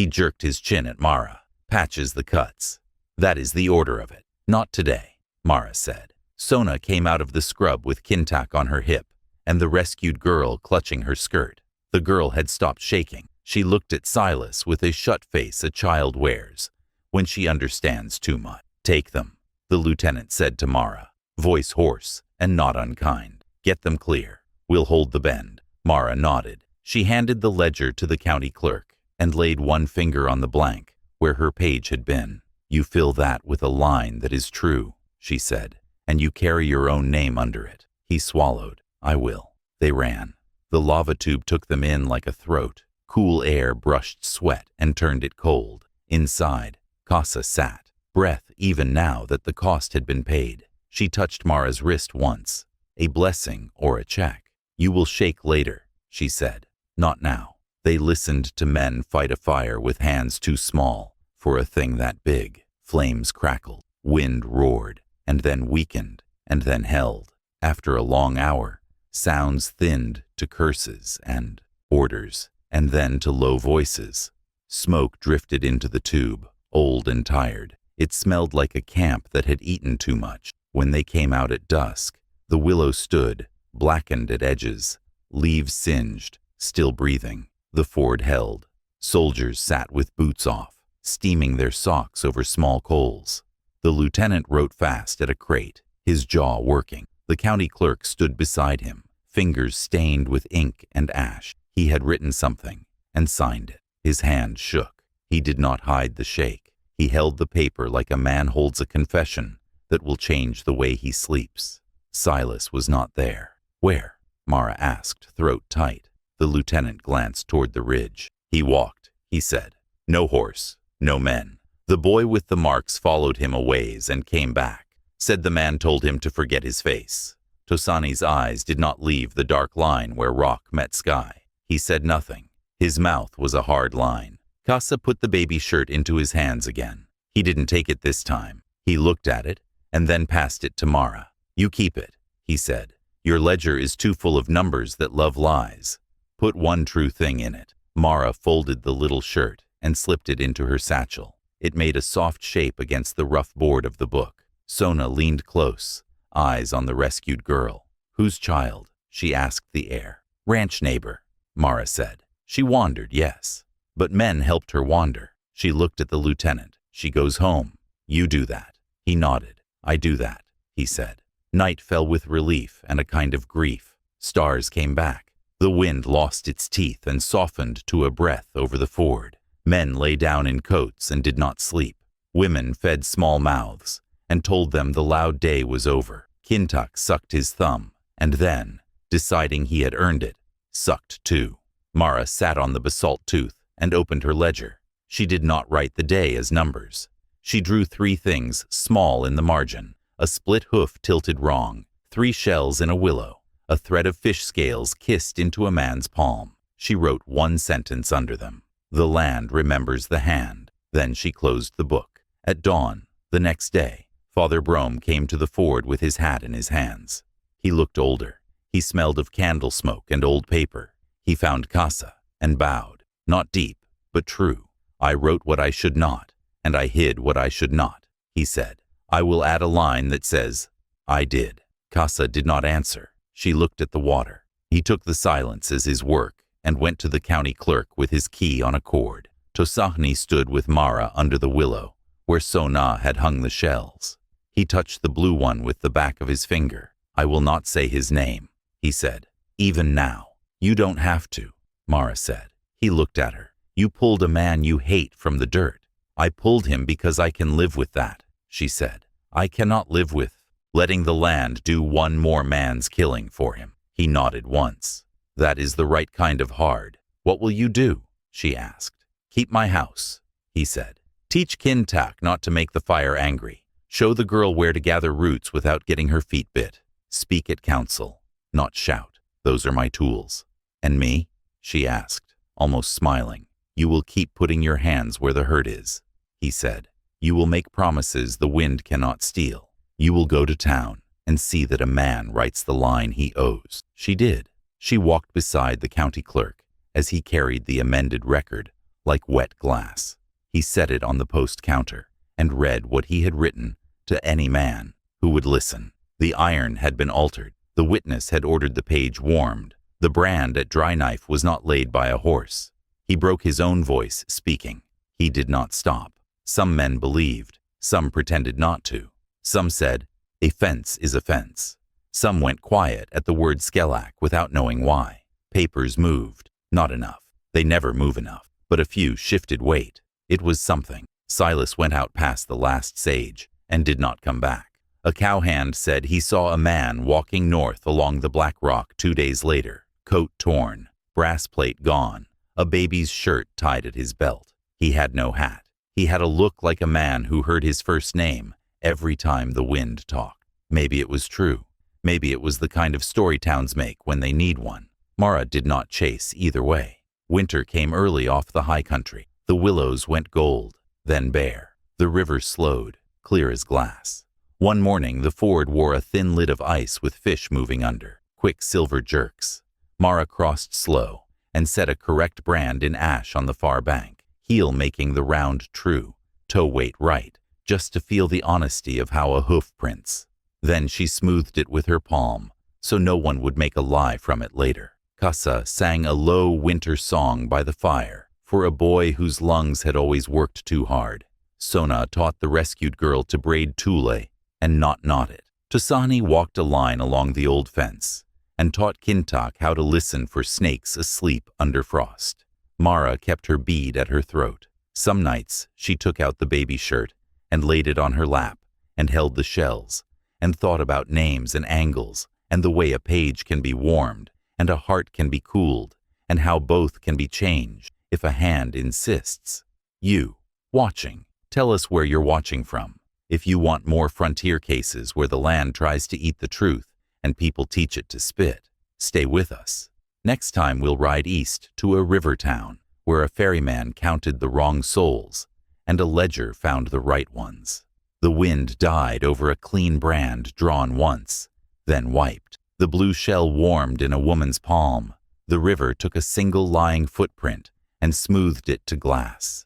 jerked his chin at Mara, "patches the cuts. That is the order of it." "Not today," Mara said. Sona came out of the scrub with Kintak on her hip, and the rescued girl clutching her skirt. The girl had stopped shaking. She looked at Silas with a shut face a child wears when she understands too much. "Take them," the lieutenant said to Mara, voice hoarse and not unkind. "Get them clear. We'll hold the bend." Mara nodded. She handed the ledger to the county clerk and laid one finger on the blank where her page had been. "You fill that with a line that is true," she said, "and you carry your own name under it." He swallowed. "I will." They ran. The lava tube took them in like a throat. Cool air brushed sweat and turned it cold. Inside, Casa sat, breath even now that the cost had been paid. She touched Mara's wrist once. "A blessing or a check." "You will shake later," she said. "Not now." They listened to men fight a fire with hands too small for a thing that big. Flames crackled, wind roared, and then weakened, and then held. After a long hour, sounds thinned to curses and orders, and then to low voices. Smoke drifted into the tube, old and tired. It smelled like a camp that had eaten too much. When they came out at dusk, the willow stood, blackened at edges, leaves singed, still breathing. The ford held. Soldiers sat with boots off, steaming their socks over small coals. The lieutenant wrote fast at a crate, his jaw working. The county clerk stood beside him, fingers stained with ink and ash. He had written something and signed it. His hand shook. He did not hide the shake. He held the paper like a man holds a confession that will change the way he sleeps. Silas was not there. Where? Mara asked, throat tight. The lieutenant glanced toward the ridge. He walked, he said. No horse, no men. The boy with the marks followed him a ways and came back. Said the man told him to forget his face. Tosani's eyes did not leave the dark line where rock met sky. He said nothing. His mouth was a hard line. Casa put the baby shirt into his hands again. He didn't take it this time. He looked at it and then passed it to Mara. You keep it, he said. Your ledger is too full of numbers that love lies. Put one true thing in it. Mara folded the little shirt and slipped it into her satchel. It made a soft shape against the rough board of the book. Sona leaned close, eyes on the rescued girl. Whose child? She asked the heir. Ranch neighbor, Mara said. She wandered, yes. But men helped her wander. She looked at the lieutenant. She goes home. You do that. He nodded. I do that, he said. Night fell with relief and a kind of grief. Stars came back. The wind lost its teeth and softened to a breath over the ford. Men lay down in coats and did not sleep. Women fed small mouths and told them the loud day was over. Kintuck sucked his thumb and then, deciding he had earned it, sucked too. Mara sat on the basalt tooth and opened her ledger. She did not write the day as numbers. She drew 3 things small in the margin: a split hoof tilted wrong, 3 shells in a willow, a thread of fish scales kissed into a man's palm. She wrote 1 sentence under them. The land remembers the hand. Then she closed the book. At dawn, the next day, Father Brome came to the ford with his hat in his hands. He looked older. He smelled of candle smoke and old paper. He found Casa and bowed. Not deep, but true. I wrote what I should not, and I hid what I should not, he said. I will add a line that says, I did. Casa did not answer. She looked at the water. He took the silence as his work and went to the county clerk with his key on a cord. Tosahni stood with Mara under the willow, where Sona had hung the shells. He touched the blue one with the back of his finger. I will not say his name, he said. Even now. You don't have to, Mara said. He looked at her. You pulled a man you hate from the dirt. I pulled him because I can live with that, she said. I cannot live with letting the land do one more man's killing for him. He nodded once. That is the right kind of hard. What will you do? She asked. Keep my house, he said. Teach Kintak not to make the fire angry. Show the girl where to gather roots without getting her feet bit. Speak at council, not shout. Those are my tools. And me? She asked, almost smiling. You will keep putting your hands where the hurt is, he said. You will make promises the wind cannot steal. You will go to town and see that a man writes the line he owes. She did. She walked beside the county clerk as he carried the amended record like wet glass. He set it on the post counter and read what he had written to any man who would listen. The iron had been altered. The witness had ordered the page warmed. The brand at Dry Knife was not laid by a horse. He broke his own voice speaking. He did not stop. Some men believed. Some pretended not to. Some said, a fence is a fence. Some went quiet at the word Skelak without knowing why. Papers moved. Not enough. They never move enough. But a few shifted weight. It was something. Silas went out past the last sage and did not come back. A cowhand said he saw a man walking north along the Black Rock 2 days later, coat torn, brass plate gone, a baby's shirt tied at his belt. He had no hat. He had a look like a man who heard his first name every time the wind talked. Maybe it was true. Maybe it was the kind of story towns make when they need one. Mara did not chase either way. Winter came early off the high country. The willows went gold, then bare. The river slowed, clear as glass. One morning, the ford wore a thin lid of ice with fish moving under, quick silver jerks. Mara crossed slow and set a correct brand in ash on the far bank, heel making the round true, toe weight right, just to feel the honesty of how a hoof prints. Then she smoothed it with her palm, so no one would make a lie from it later. Kassa sang a low winter song by the fire for a boy whose lungs had always worked too hard. Sona taught the rescued girl to braid tule and not knot it. Tusani walked a line along the old fence and taught Kintak how to listen for snakes asleep under frost. Mara kept her bead at her throat. Some nights she took out the baby shirt and laid it on her lap and held the shells and thought about names and angles and the way a page can be warmed and a heart can be cooled and how both can be changed if a hand insists. You, watching, tell us where you're watching from. If you want more frontier cases where the land tries to eat the truth and people teach it to spit, stay with us. Next time we'll ride east to a river town where a ferryman counted the wrong souls and a ledger found the right ones. The wind died over a clean brand drawn once, then wiped. The blue shell warmed in a woman's palm. The river took a single lying footprint and smoothed it to glass.